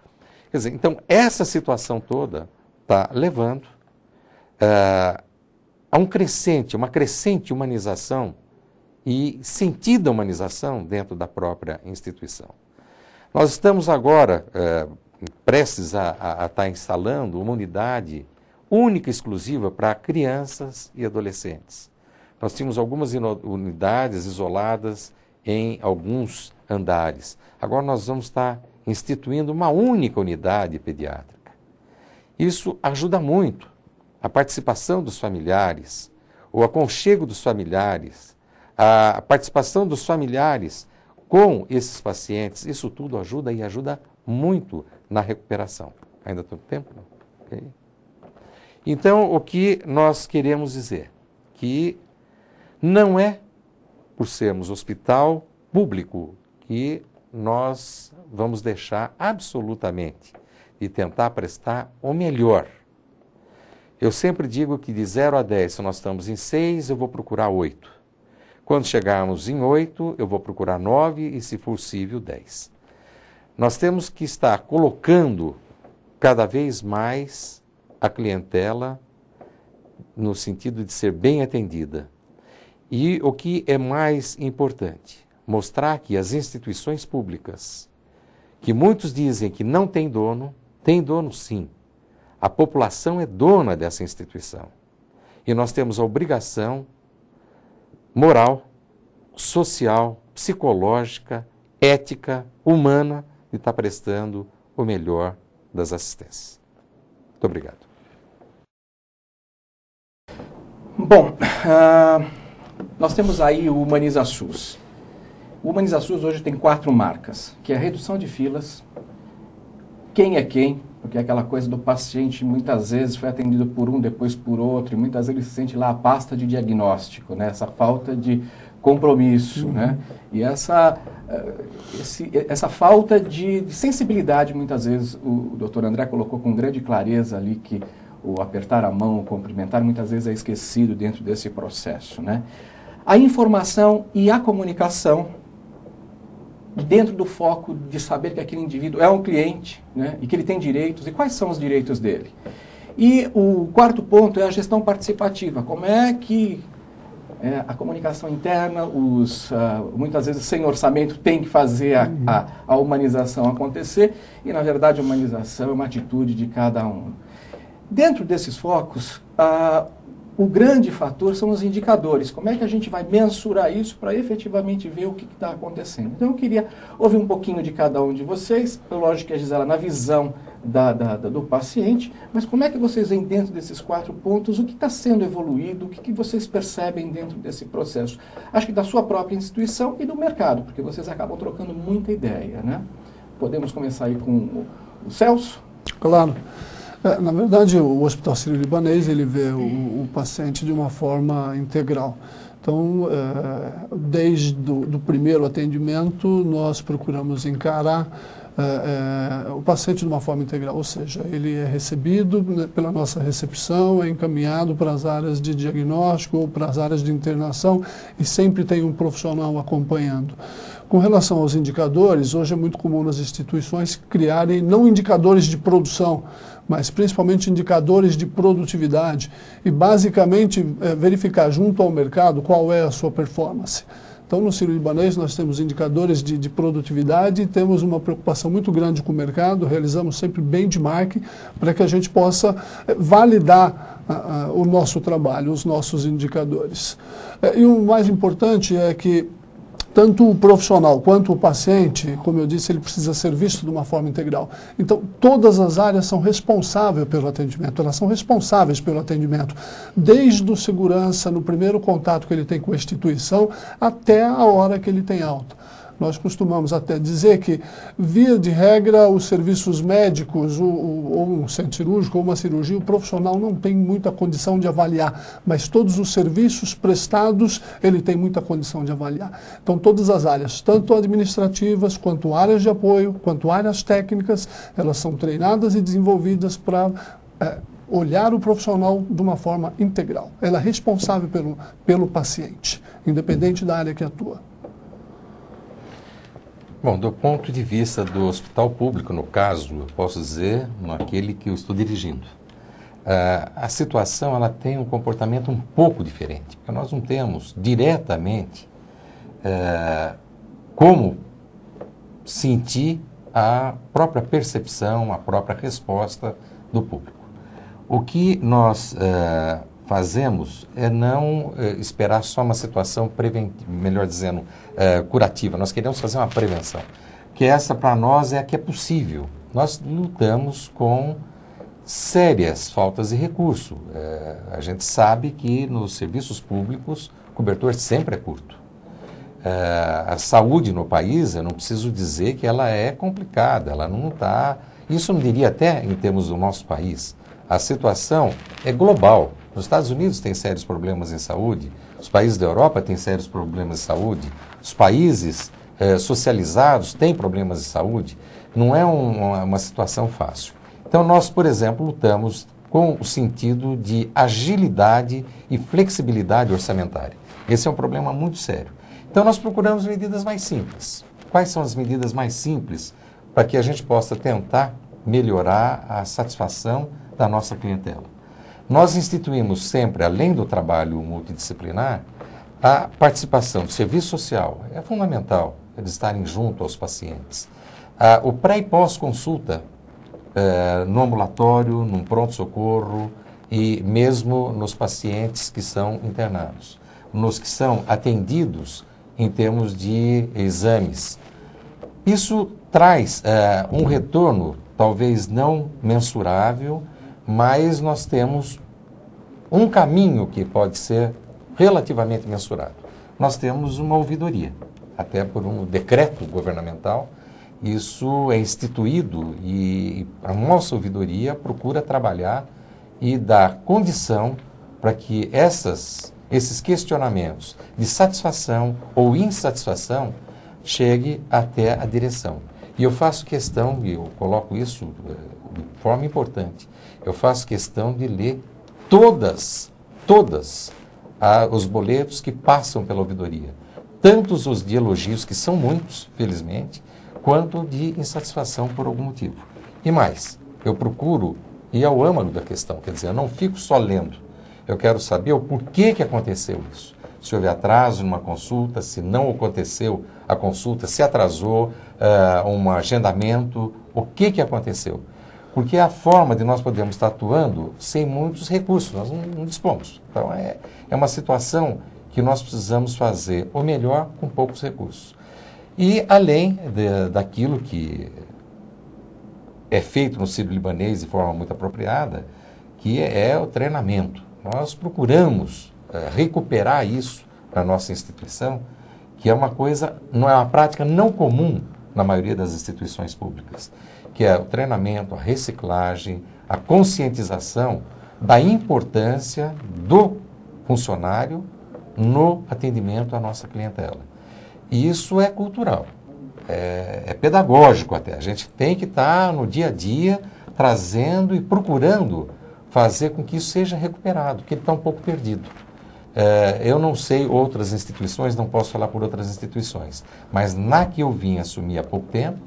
S4: Quer dizer, então essa situação toda está levando a uma crescente humanização e sentida humanização dentro da própria instituição. Nós estamos agora prestes a estar instalando uma unidade única e exclusiva para crianças e adolescentes. Nós tínhamos algumas unidades isoladas em alguns andares. Agora nós vamos estar instituindo uma única unidade pediátrica. Isso ajuda muito a participação dos familiares, o aconchego dos familiares, a participação dos familiares com esses pacientes. Isso tudo ajuda e ajuda muito na recuperação. Ainda tem tempo? Não? Okay. Então, o que nós queremos dizer? Que não é por sermos hospital público que nós vamos deixar absolutamente de tentar prestar o melhor. Eu sempre digo que de 0 a 10, se nós estamos em 6, eu vou procurar 8. Quando chegarmos em 8, eu vou procurar 9 e, se possível, 10. Nós temos que estar colocando cada vez mais a clientela no sentido de ser bem atendida. E o que é mais importante, mostrar que as instituições públicas, que muitos dizem que não tem dono sim. A população é dona dessa instituição. E nós temos a obrigação moral, social, psicológica, ética, humana, de estar prestando o melhor das assistências. Muito obrigado.
S1: Bom, nós temos aí o Humaniza SUS. O Humaniza SUS hoje tem 4 marcas, que é a redução de filas, quem é quem, porque é aquela coisa do paciente muitas vezes foi atendido por um, depois por outro, e muitas vezes ele se sente lá a pasta de diagnóstico, né? Essa falta de compromisso, né? E essa falta de sensibilidade, muitas vezes, o doutor André colocou com grande clareza ali que o apertar a mão, o cumprimentar, muitas vezes é esquecido dentro desse processo, né? A informação e a comunicação dentro do foco de saber que aquele indivíduo é um cliente, né, e que ele tem direitos, e quais são os direitos dele. E o 4º ponto é a gestão participativa. Como é que a comunicação interna, muitas vezes sem orçamento, tem que fazer a humanização acontecer, e na verdade a humanização é uma atitude de cada um. Dentro desses focos, o grande fator são os indicadores. Como é que a gente vai mensurar isso para efetivamente ver o que está acontecendo? Então eu queria ouvir um pouquinho de cada um de vocês, lógico que a Gisela na visão do paciente, mas como é que vocês veem dentro desses 4 pontos, o que está sendo evoluído, o que vocês percebem dentro desse processo? Acho que da sua própria instituição e do mercado, porque vocês acabam trocando muita ideia, né? Podemos começar aí com o Celso?
S3: Claro. Na verdade, o Hospital Sírio-Libanês, ele vê o paciente de uma forma integral. Então, desde o primeiro atendimento, nós procuramos encarar o paciente de uma forma integral, ou seja, ele é recebido pela nossa recepção, é encaminhado para as áreas de diagnóstico ou para as áreas de internação e sempre tem um profissional acompanhando. Com relação aos indicadores, hoje é muito comum nas instituições criarem não indicadores de produção, mas principalmente indicadores de produtividade e basicamente verificar junto ao mercado qual é a sua performance. Então, no Sírio-Libanês, nós temos indicadores de produtividade, temos uma preocupação muito grande com o mercado, realizamos sempre benchmark para que a gente possa validar o nosso trabalho, os nossos indicadores. E o mais importante é que tanto o profissional quanto o paciente, como eu disse, ele precisa ser visto de uma forma integral. Então, todas as áreas são responsáveis pelo atendimento, elas são responsáveis pelo atendimento, desde o segurança, no primeiro contato que ele tem com a instituição, até a hora que ele tem alta. Nós costumamos até dizer que, via de regra, os serviços médicos, ou um centro cirúrgico, ou uma cirurgia, o profissional não tem muita condição de avaliar, mas todos os serviços prestados, ele tem muita condição de avaliar. Então, todas as áreas, tanto administrativas, quanto áreas de apoio, quanto áreas técnicas, elas são treinadas e desenvolvidas para olhar o profissional de uma forma integral. Ela é responsável pelo paciente, independente da área que atua.
S4: Bom, do ponto de vista do hospital público, no caso, eu posso dizer, naquele que eu estou dirigindo, a situação ela tem um comportamento um pouco diferente, porque nós não temos diretamente como sentir a própria percepção, a própria resposta do público. O que nós fazemos é não esperar só uma situação preventiva, melhor dizendo, curativa. Nós queremos fazer uma prevenção, que essa para nós é a que é possível. Nós lutamos com sérias faltas de recurso. A gente sabe que nos serviços públicos o cobertor sempre é curto. A saúde no país, eu não preciso dizer que ela é complicada, ela não está... Isso eu não diria até em termos do nosso país. A situação é global. Os Estados Unidos têm sérios problemas em saúde, os países da Europa têm sérios problemas de saúde, os países socializados têm problemas de saúde. Não é uma situação fácil. Então, nós, por exemplo, lutamos com o sentido de agilidade e flexibilidade orçamentária. Esse é um problema muito sério. Então, nós procuramos medidas mais simples. Quais são as medidas mais simples para que a gente possa tentar melhorar a satisfação da nossa clientela? Nós instituímos sempre, além do trabalho multidisciplinar, a participação do serviço social. É fundamental eles estarem junto aos pacientes. O pré e pós-consulta no ambulatório, num pronto-socorro e mesmo nos pacientes que são internados. Nos que são atendidos em termos de exames. Isso traz um retorno, talvez não mensurável, mas nós temos um caminho que pode ser relativamente mensurado. Nós temos uma ouvidoria, até por um decreto governamental, isso é instituído e a nossa ouvidoria procura trabalhar e dar condição para que esses questionamentos de satisfação ou insatisfação chegue até a direção. E eu faço questão, e eu coloco isso de forma importante, eu faço questão de ler todos os boletos que passam pela ouvidoria. Tantos os de elogios, que são muitos, felizmente, quanto de insatisfação por algum motivo. E mais, eu procuro ir ao âmago da questão, quer dizer, eu não fico só lendo. Eu quero saber o porquê que aconteceu isso. Se houve atraso numa consulta, se não aconteceu a consulta, se atrasou um agendamento, o que aconteceu. Porque é a forma de nós podermos estar atuando sem muitos recursos, nós não dispomos. Então, é uma situação que nós precisamos fazer o melhor com poucos recursos. E além daquilo que é feito no Sírio-Libanês de forma muito apropriada, que é o treinamento. Nós procuramos recuperar isso na nossa instituição, que é uma coisa, não é uma prática não comum na maioria das instituições públicas, que é o treinamento, a reciclagem, a conscientização da importância do funcionário no atendimento à nossa clientela. E isso é cultural, é pedagógico até. A gente tem que estar no dia a dia trazendo e procurando fazer com que isso seja recuperado, que ele está um pouco perdido. Eu não sei outras instituições, não posso falar por outras instituições, mas na que eu vim assumir há pouco tempo,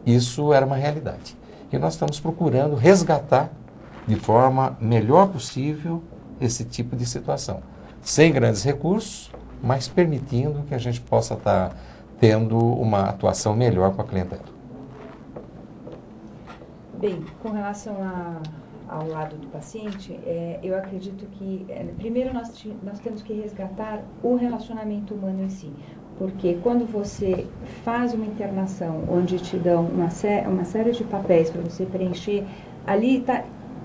S4: isso era uma realidade. E nós estamos procurando resgatar de forma melhor possível esse tipo de situação. Sem grandes recursos, mas permitindo que a gente possa estar tendo uma atuação melhor com a clientela.
S2: Bem, com relação ao lado do paciente, eu acredito que, primeiro, nós temos que resgatar o relacionamento humano em si. Porque quando você faz uma internação onde te dão uma série de papéis para você preencher, ali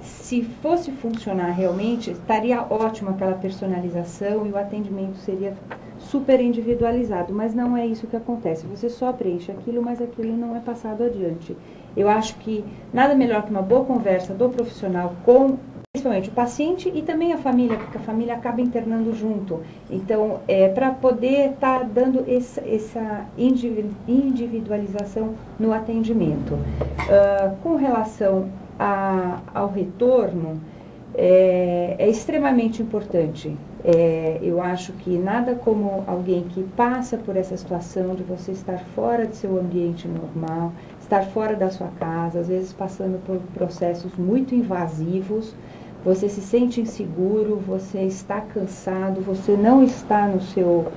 S2: se fosse funcionar realmente, estaria ótimo aquela personalização e o atendimento seria super individualizado, mas não é isso que acontece. Você só preenche aquilo, mas aquilo não é passado adiante. Eu acho que nada melhor que uma boa conversa do profissional com, principalmente o paciente e também a família, porque a família acaba internando junto. Então, para poder estar dando essa individualização no atendimento. Com relação ao retorno, é extremamente importante. Eu acho que nada como alguém que passa por essa situação de você estar fora de seu ambiente normal, estar fora da sua casa, às vezes passando por processos muito invasivos, você se sente inseguro, você está cansado, você não está no seu,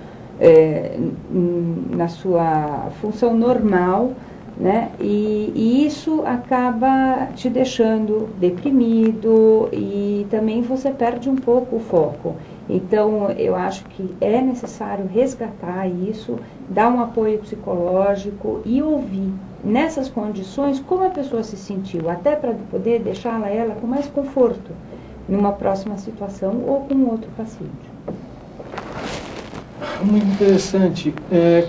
S2: na sua função normal, né? E isso acaba te deixando deprimido e também você perde um pouco o foco. Então, eu acho que é necessário resgatar isso, dar um apoio psicológico e ouvir nessas condições como a pessoa se sentiu, até para poder deixá-la ela com mais conforto numa próxima situação ou com outro paciente.
S1: Muito interessante.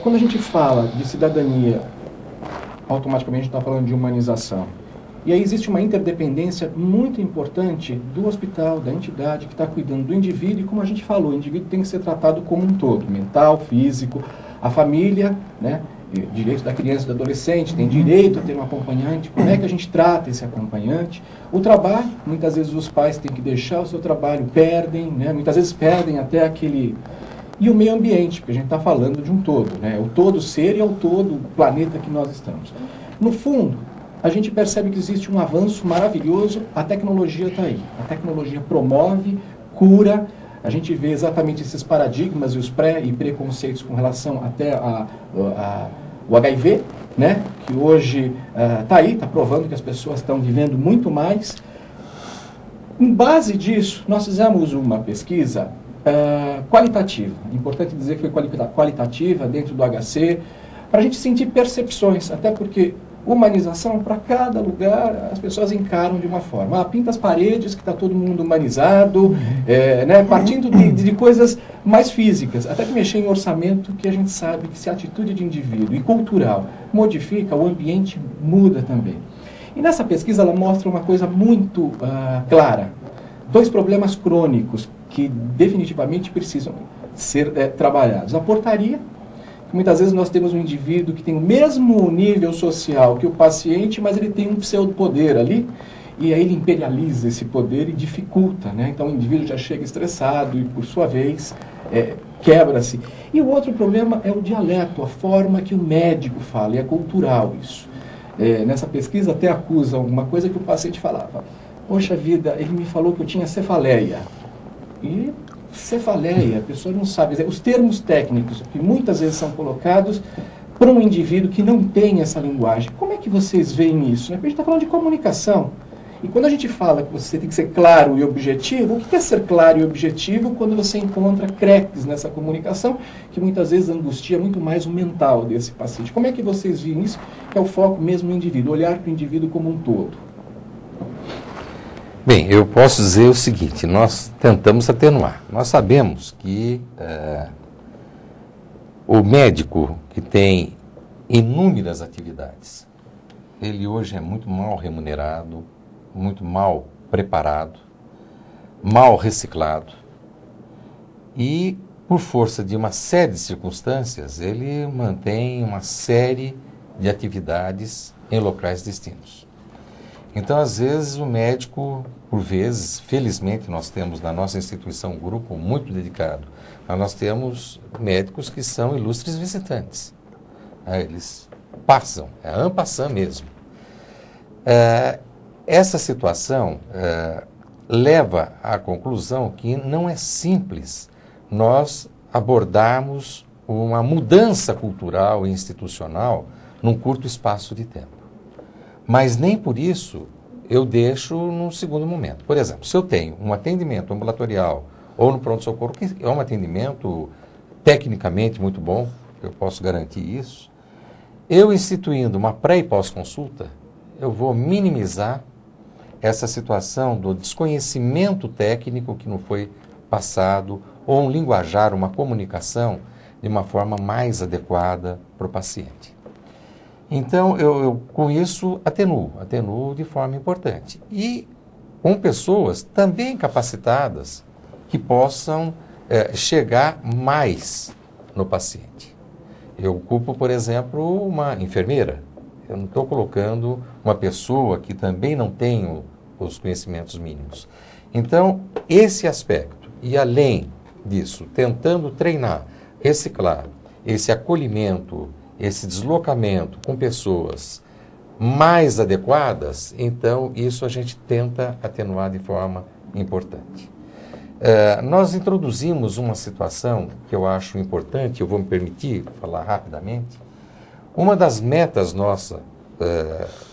S1: Quando a gente fala de cidadania, automaticamente a gente está falando de humanização. E aí existe uma interdependência muito importante do hospital, da entidade que está cuidando do indivíduo, e como a gente falou, o indivíduo tem que ser tratado como um todo, mental, físico, a família, né, direito da criança e do adolescente, tem direito a ter um acompanhante, como é que a gente trata esse acompanhante, o trabalho, muitas vezes os pais têm que deixar o seu trabalho, perdem, né, muitas vezes perdem até aquele... E o meio ambiente, porque a gente está falando de um todo, né, o todo ser e é o todo planeta que nós estamos. No fundo, a gente percebe que existe um avanço maravilhoso, a tecnologia está aí. A tecnologia promove, cura, a gente vê exatamente esses paradigmas e os preconceitos com relação até o HIV, né? Que hoje está aí, está provando que as pessoas estão vivendo muito mais. Em base disso, nós fizemos uma pesquisa qualitativa. É importante dizer que foi qualitativa dentro do HC, para a gente sentir percepções, até porque humanização, para cada lugar, as pessoas encaram de uma forma. Pinta as paredes, que está todo mundo humanizado, né, partindo de coisas mais físicas, até que mexer em orçamento, que a gente sabe que se a atitude de indivíduo e cultural modifica, o ambiente muda também. E nessa pesquisa ela mostra uma coisa muito clara. 2 problemas crônicos que definitivamente precisam ser trabalhados. A portaria. Muitas vezes nós temos um indivíduo que tem o mesmo nível social que o paciente, mas ele tem um pseudo-poder ali, e aí ele imperializa esse poder e dificulta, né? Então o indivíduo já chega estressado e, por sua vez, quebra-se. E o outro problema é o dialeto, a forma que o médico fala, e é cultural isso. Nessa pesquisa até acusam uma coisa que o paciente falava. Poxa vida, ele me falou que eu tinha cefaleia. E... cefaleia, a pessoa não sabe. Os termos técnicos que muitas vezes são colocados para um indivíduo que não tem essa linguagem. Como é que vocês veem isso? Porque a gente está falando de comunicação. E quando a gente fala que você tem que ser claro e objetivo, o que é ser claro e objetivo quando você encontra creques nessa comunicação, que muitas vezes angustia muito mais o mental desse paciente? Como é que vocês veem isso? Que é o foco mesmo no indivíduo, olhar para o indivíduo como um todo.
S4: Bem, eu posso dizer o seguinte, nós tentamos atenuar. Nós sabemos que o médico que tem inúmeras atividades, ele hoje é muito mal remunerado, muito mal preparado, mal reciclado e, por força de uma série de circunstâncias, ele mantém uma série de atividades em locais distintos. Então, às vezes, o médico, por vezes, felizmente, nós temos na nossa instituição um grupo muito dedicado, mas nós temos médicos que são ilustres visitantes. Eles passam, é en passant mesmo. Essa situação leva à conclusão que não é simples nós abordarmos uma mudança cultural e institucional num curto espaço de tempo. Mas nem por isso eu deixo num segundo momento. Por exemplo, se eu tenho um atendimento ambulatorial ou no pronto-socorro, que é um atendimento tecnicamente muito bom, eu posso garantir isso, eu instituindo uma pré e pós-consulta, eu vou minimizar essa situação do desconhecimento técnico que não foi passado, ou um linguajar, uma comunicação de uma forma mais adequada para o paciente. Então, eu com isso atenuo de forma importante. E com pessoas também capacitadas que possam chegar mais no paciente. Eu ocupo, por exemplo, uma enfermeira. Eu não estou colocando uma pessoa que também não tem os conhecimentos mínimos. Então, esse aspecto, e além disso, tentando treinar, reciclar, esse acolhimento, esse deslocamento com pessoas mais adequadas, então isso a gente tenta atenuar de forma importante. Nós introduzimos uma situação que eu acho importante, eu vou me permitir falar rapidamente. Uma das metas nossa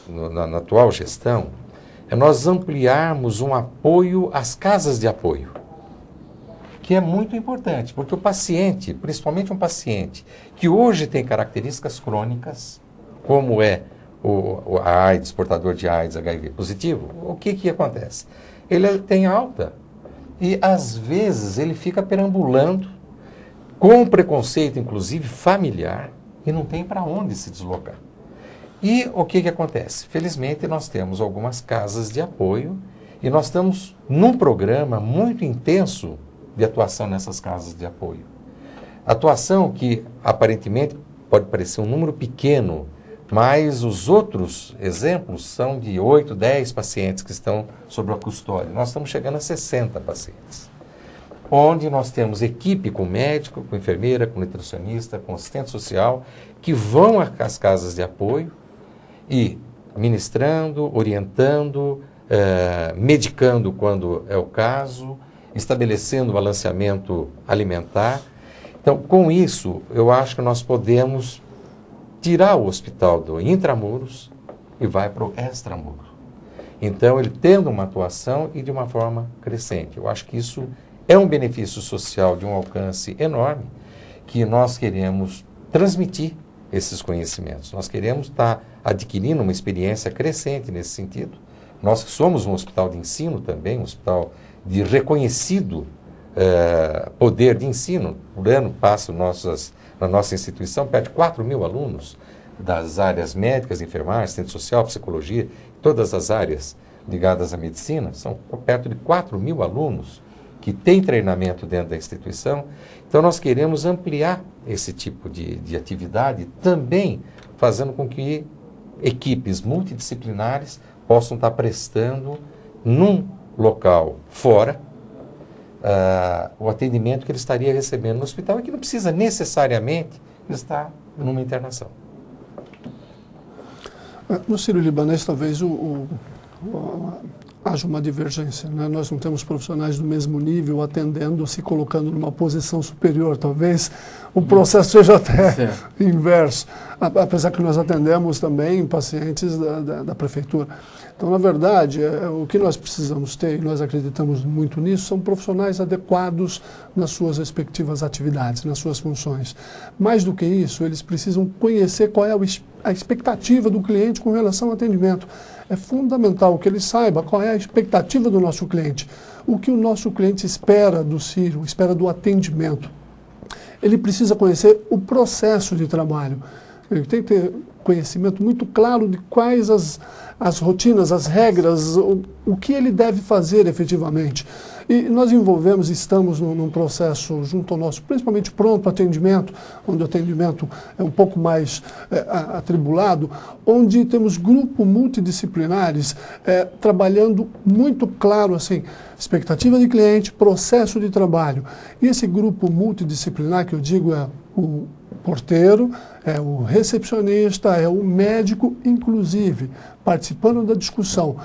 S4: na atual gestão é nós ampliarmos um apoio às casas de apoio, que é muito importante, porque o paciente, principalmente um paciente que hoje tem características crônicas, como é a AIDS, portador de AIDS, HIV positivo, o que acontece? Ele tem alta e, às vezes, ele fica perambulando com preconceito, inclusive familiar, e não tem para onde se deslocar. E o que acontece? Felizmente, nós temos algumas casas de apoio e nós estamos num programa muito intenso de atuação nessas casas de apoio. Atuação que, aparentemente, pode parecer um número pequeno, mas os outros exemplos são de 8, 10 pacientes que estão sob a custódia. Nós estamos chegando a 60 pacientes, onde nós temos equipe com médico, com enfermeira, com nutricionista, com assistente social, que vão às casas de apoio e ministrando, orientando, medicando quando é o caso, estabelecendo o balanceamento alimentar. Então, com isso, eu acho que nós podemos tirar o hospital do intramuros e vai para o extramuro. Então, ele tendo uma atuação e de uma forma crescente. Eu acho que isso é um benefício social de um alcance enorme que nós queremos transmitir esses conhecimentos. Nós queremos estar adquirindo uma experiência crescente nesse sentido. Nós somos um hospital de ensino também, um hospital de reconhecido poder de ensino. Por ano passa na nossa instituição perto de 4.000 alunos das áreas médicas, enfermagem, assistente social, psicologia, todas as áreas ligadas à medicina. São perto de 4.000 alunos que têm treinamento dentro da instituição. Então nós queremos ampliar esse tipo de atividade, também fazendo com que equipes multidisciplinares possam estar prestando num local fora o atendimento que ele estaria recebendo no hospital e que não precisa necessariamente estar numa internação.
S3: No Sírio-Libanês, talvez haja uma divergência, né? Nós não temos profissionais do mesmo nível atendendo, se colocando numa posição superior. Talvez o processo seja até inverso, apesar que nós atendemos também pacientes da prefeitura. Então, na verdade, o que nós precisamos ter, e nós acreditamos muito nisso, são profissionais adequados nas suas respectivas atividades, nas suas funções. Mais do que isso, eles precisam conhecer qual é a expectativa do cliente com relação ao atendimento. É fundamental que ele saiba qual é a expectativa do nosso cliente, o que o nosso cliente espera do Sírio, espera do atendimento. Ele precisa conhecer o processo de trabalho. Ele tem que ter conhecimento muito claro de quais as rotinas, as regras, o que ele deve fazer efetivamente. E nós estamos num processo junto ao nosso, principalmente pronto atendimento, onde o atendimento é um pouco mais atribulado, onde temos grupos multidisciplinares trabalhando muito claro, assim, expectativa de cliente, processo de trabalho. E esse grupo multidisciplinar que eu digo é o porteiro, é o recepcionista, é o médico, inclusive, participando da discussão.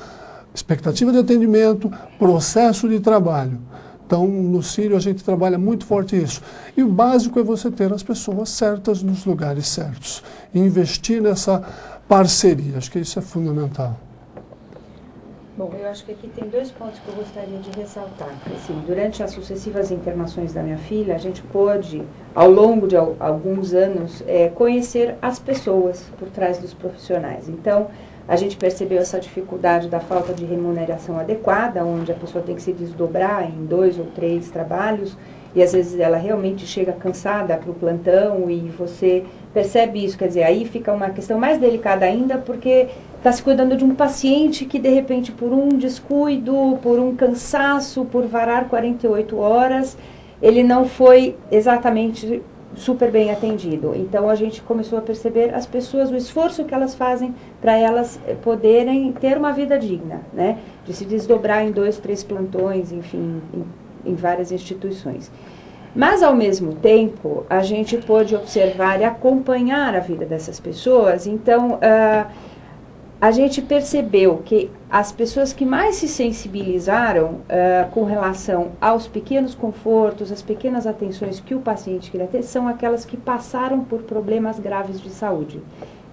S3: Expectativa de atendimento, processo de trabalho. Então, no Sírio, a gente trabalha muito forte isso. E o básico é você ter as pessoas certas nos lugares certos. E investir nessa parceria. Acho que isso é fundamental.
S2: Bom, eu acho que aqui tem 2 pontos que eu gostaria de ressaltar. Assim, durante as sucessivas internações da minha filha, a gente pôde, ao longo de alguns anos, conhecer as pessoas por trás dos profissionais. Então, a gente percebeu essa dificuldade da falta de remuneração adequada, onde a pessoa tem que se desdobrar em 2 ou 3 trabalhos, e às vezes ela realmente chega cansada para o plantão, e você percebe isso. Quer dizer, aí fica uma questão mais delicada ainda, porque está se cuidando de um paciente que, de repente, por um descuido, por um cansaço, por varar 48 horas, ele não foi exatamente super bem atendido. Então, a gente começou a perceber as pessoas, o esforço que elas fazem para elas poderem ter uma vida digna, né? De se desdobrar em 2, 3 plantões, enfim, em várias instituições. Mas, ao mesmo tempo, a gente pôde observar e acompanhar a vida dessas pessoas. Então, a gente percebeu que as pessoas que mais se sensibilizaram com relação aos pequenos confortos, as pequenas atenções que o paciente queria ter, são aquelas que passaram por problemas graves de saúde.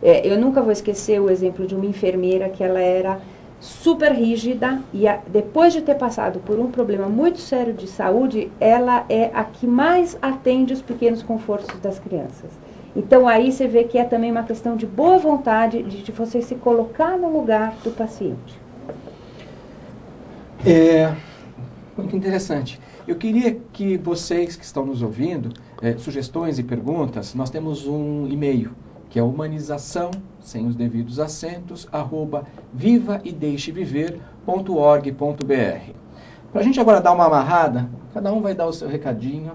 S2: Eu nunca vou esquecer o exemplo de uma enfermeira que ela era super rígida e depois de ter passado por um problema muito sério de saúde, ela é a que mais atende os pequenos confortos das crianças. Então, aí você vê que é também uma questão de boa vontade, de você se colocar no lugar do paciente.
S1: Muito interessante. Eu queria que vocês que estão nos ouvindo, sugestões e perguntas, nós temos um e-mail, que é humanização, sem os devidos acentos, @vivaedeixeviver.org.br. Para a gente agora dar uma amarrada, cada um vai dar o seu recadinho.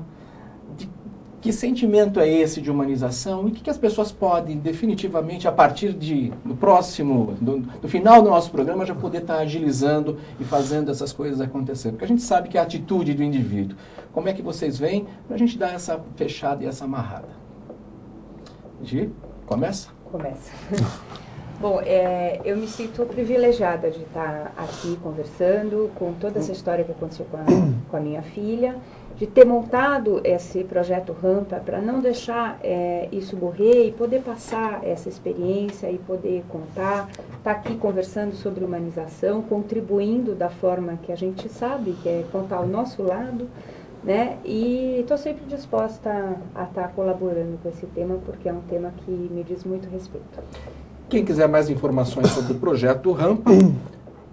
S1: Que sentimento é esse de humanização e o que as pessoas podem definitivamente, a partir do final do nosso programa, já poder estar agilizando e fazendo essas coisas acontecer? Porque a gente sabe que é a atitude do indivíduo. Como é que vocês veem para a gente dar essa fechada e essa amarrada? Gi, começa?
S2: Começa. Bom, eu me sinto privilegiada de estar aqui conversando com toda essa história que aconteceu com a minha filha, de ter montado esse projeto Rampa para não deixar isso morrer e poder passar essa experiência e poder contar, estar aqui conversando sobre humanização, contribuindo da forma que a gente sabe, que é contar o nosso lado, né? E estou sempre disposta a estar colaborando com esse tema, porque é um tema que me diz muito respeito.
S1: Quem quiser mais informações sobre o Projeto Rampa,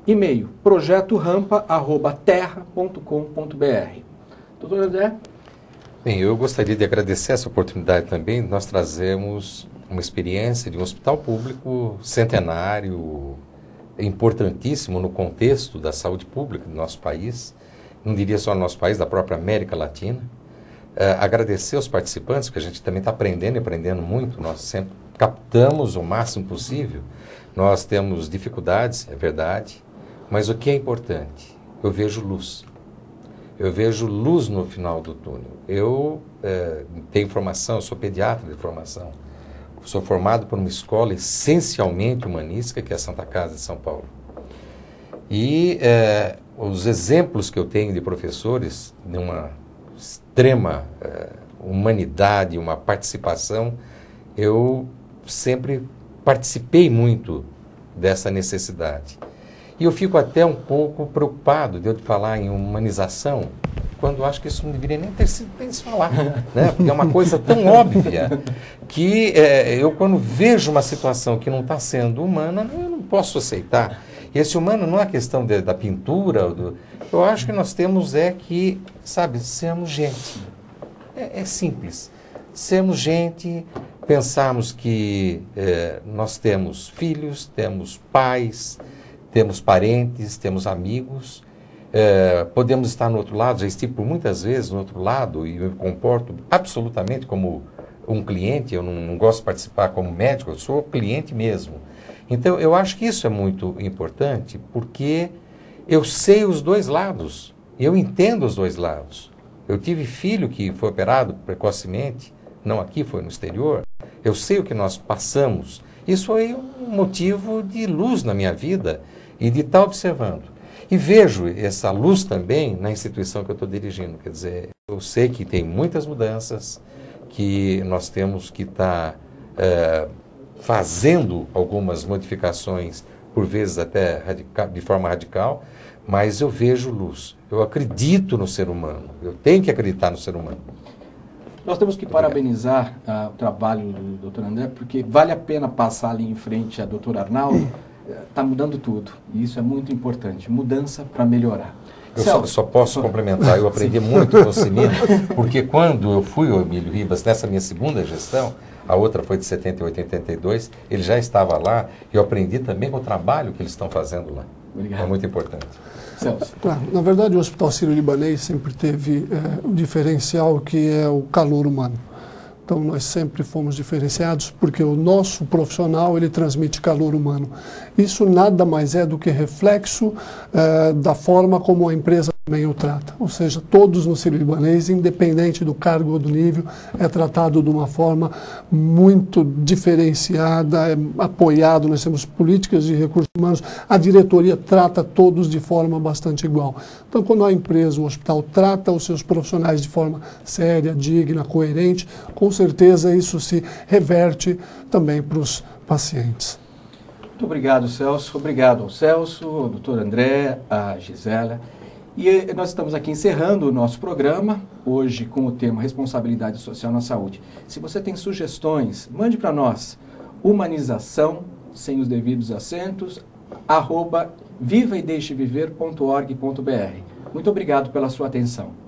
S1: e-mail projetorampa@terra.com.br. Doutor André?
S4: Bem, eu gostaria de agradecer essa oportunidade também. Nós trazemos uma experiência de um hospital público centenário, importantíssimo no contexto da saúde pública do nosso país, não diria só no nosso país, da própria América Latina. Agradecer aos participantes, porque a gente também está aprendendo e aprendendo muito, nós sempre captamos o máximo possível. Nós temos dificuldades, é verdade, mas o que é importante? Eu vejo luz. Eu vejo luz no final do túnel. Eu tenho formação, eu sou pediatra de formação. Sou formado por uma escola essencialmente humanística, que é a Santa Casa de São Paulo. E os exemplos que eu tenho de professores, de uma extrema humanidade, uma participação, eu sempre participei muito dessa necessidade. E eu fico até um pouco preocupado de eu falar em humanização, quando acho que isso não deveria nem ter sido bem se falar, né? Porque é uma coisa tão óbvia que eu, quando vejo uma situação que não está sendo humana, eu não posso aceitar. E esse humano não é a questão da pintura, eu acho que nós temos que, sabe, sermos gente. É simples. Sermos gente, pensarmos que nós temos filhos, temos pais, temos parentes, temos amigos, podemos estar no outro lado, já estive por muitas vezes no outro lado e me comporto absolutamente como um cliente, eu não gosto de participar como médico, eu sou cliente mesmo. Então, eu acho que isso é muito importante porque eu sei os dois lados, eu entendo os dois lados. Eu tive filho que foi operado precocemente, não aqui, foi no exterior, eu sei o que nós passamos. Isso foi um motivo de luz na minha vida e de estar observando. E vejo essa luz também na instituição que eu estou dirigindo. Quer dizer, eu sei que tem muitas mudanças, que nós temos que estar fazendo algumas modificações, por vezes até de forma radical, mas eu vejo luz. Eu acredito no ser humano. Eu tenho que acreditar no ser humano.
S1: Nós temos que parabenizar o trabalho do Dr. André, porque vale a pena passar ali em frente a Dr. Arnaldo. Está mudando tudo, e isso é muito importante. Mudança para melhorar.
S4: Eu só posso complementar. Eu aprendi muito com o Cimino, porque quando eu fui ao Emílio Ribas, nessa minha segunda gestão, a outra foi de 78 a 82, ele já estava lá, e eu aprendi também com o trabalho que eles estão fazendo lá.
S1: Obrigado.
S4: É muito importante.
S1: Celso.
S3: Claro, na verdade, o Hospital Sírio-Libanês sempre teve um diferencial que é o calor humano. Então, nós sempre fomos diferenciados porque o nosso profissional, ele transmite calor humano. Isso nada mais é do que reflexo da forma como a empresa também o trata. Ou seja, todos no Sírio-Libanês, independente do cargo ou do nível, é tratado de uma forma muito diferenciada, é apoiado. Nós temos políticas de recursos humanos, a diretoria trata todos de forma bastante igual. Então, quando a empresa, o hospital, trata os seus profissionais de forma séria, digna, coerente, com certeza isso se reverte também para os pacientes.
S1: Muito obrigado, Celso. Obrigado ao Celso, ao Dr. André, à Gisela. E nós estamos aqui encerrando o nosso programa, hoje com o tema Responsabilidade Social na Saúde. Se você tem sugestões, mande para nós, humanização, sem os devidos acentos, @vivaedeixeviver.org.br. Muito obrigado pela sua atenção.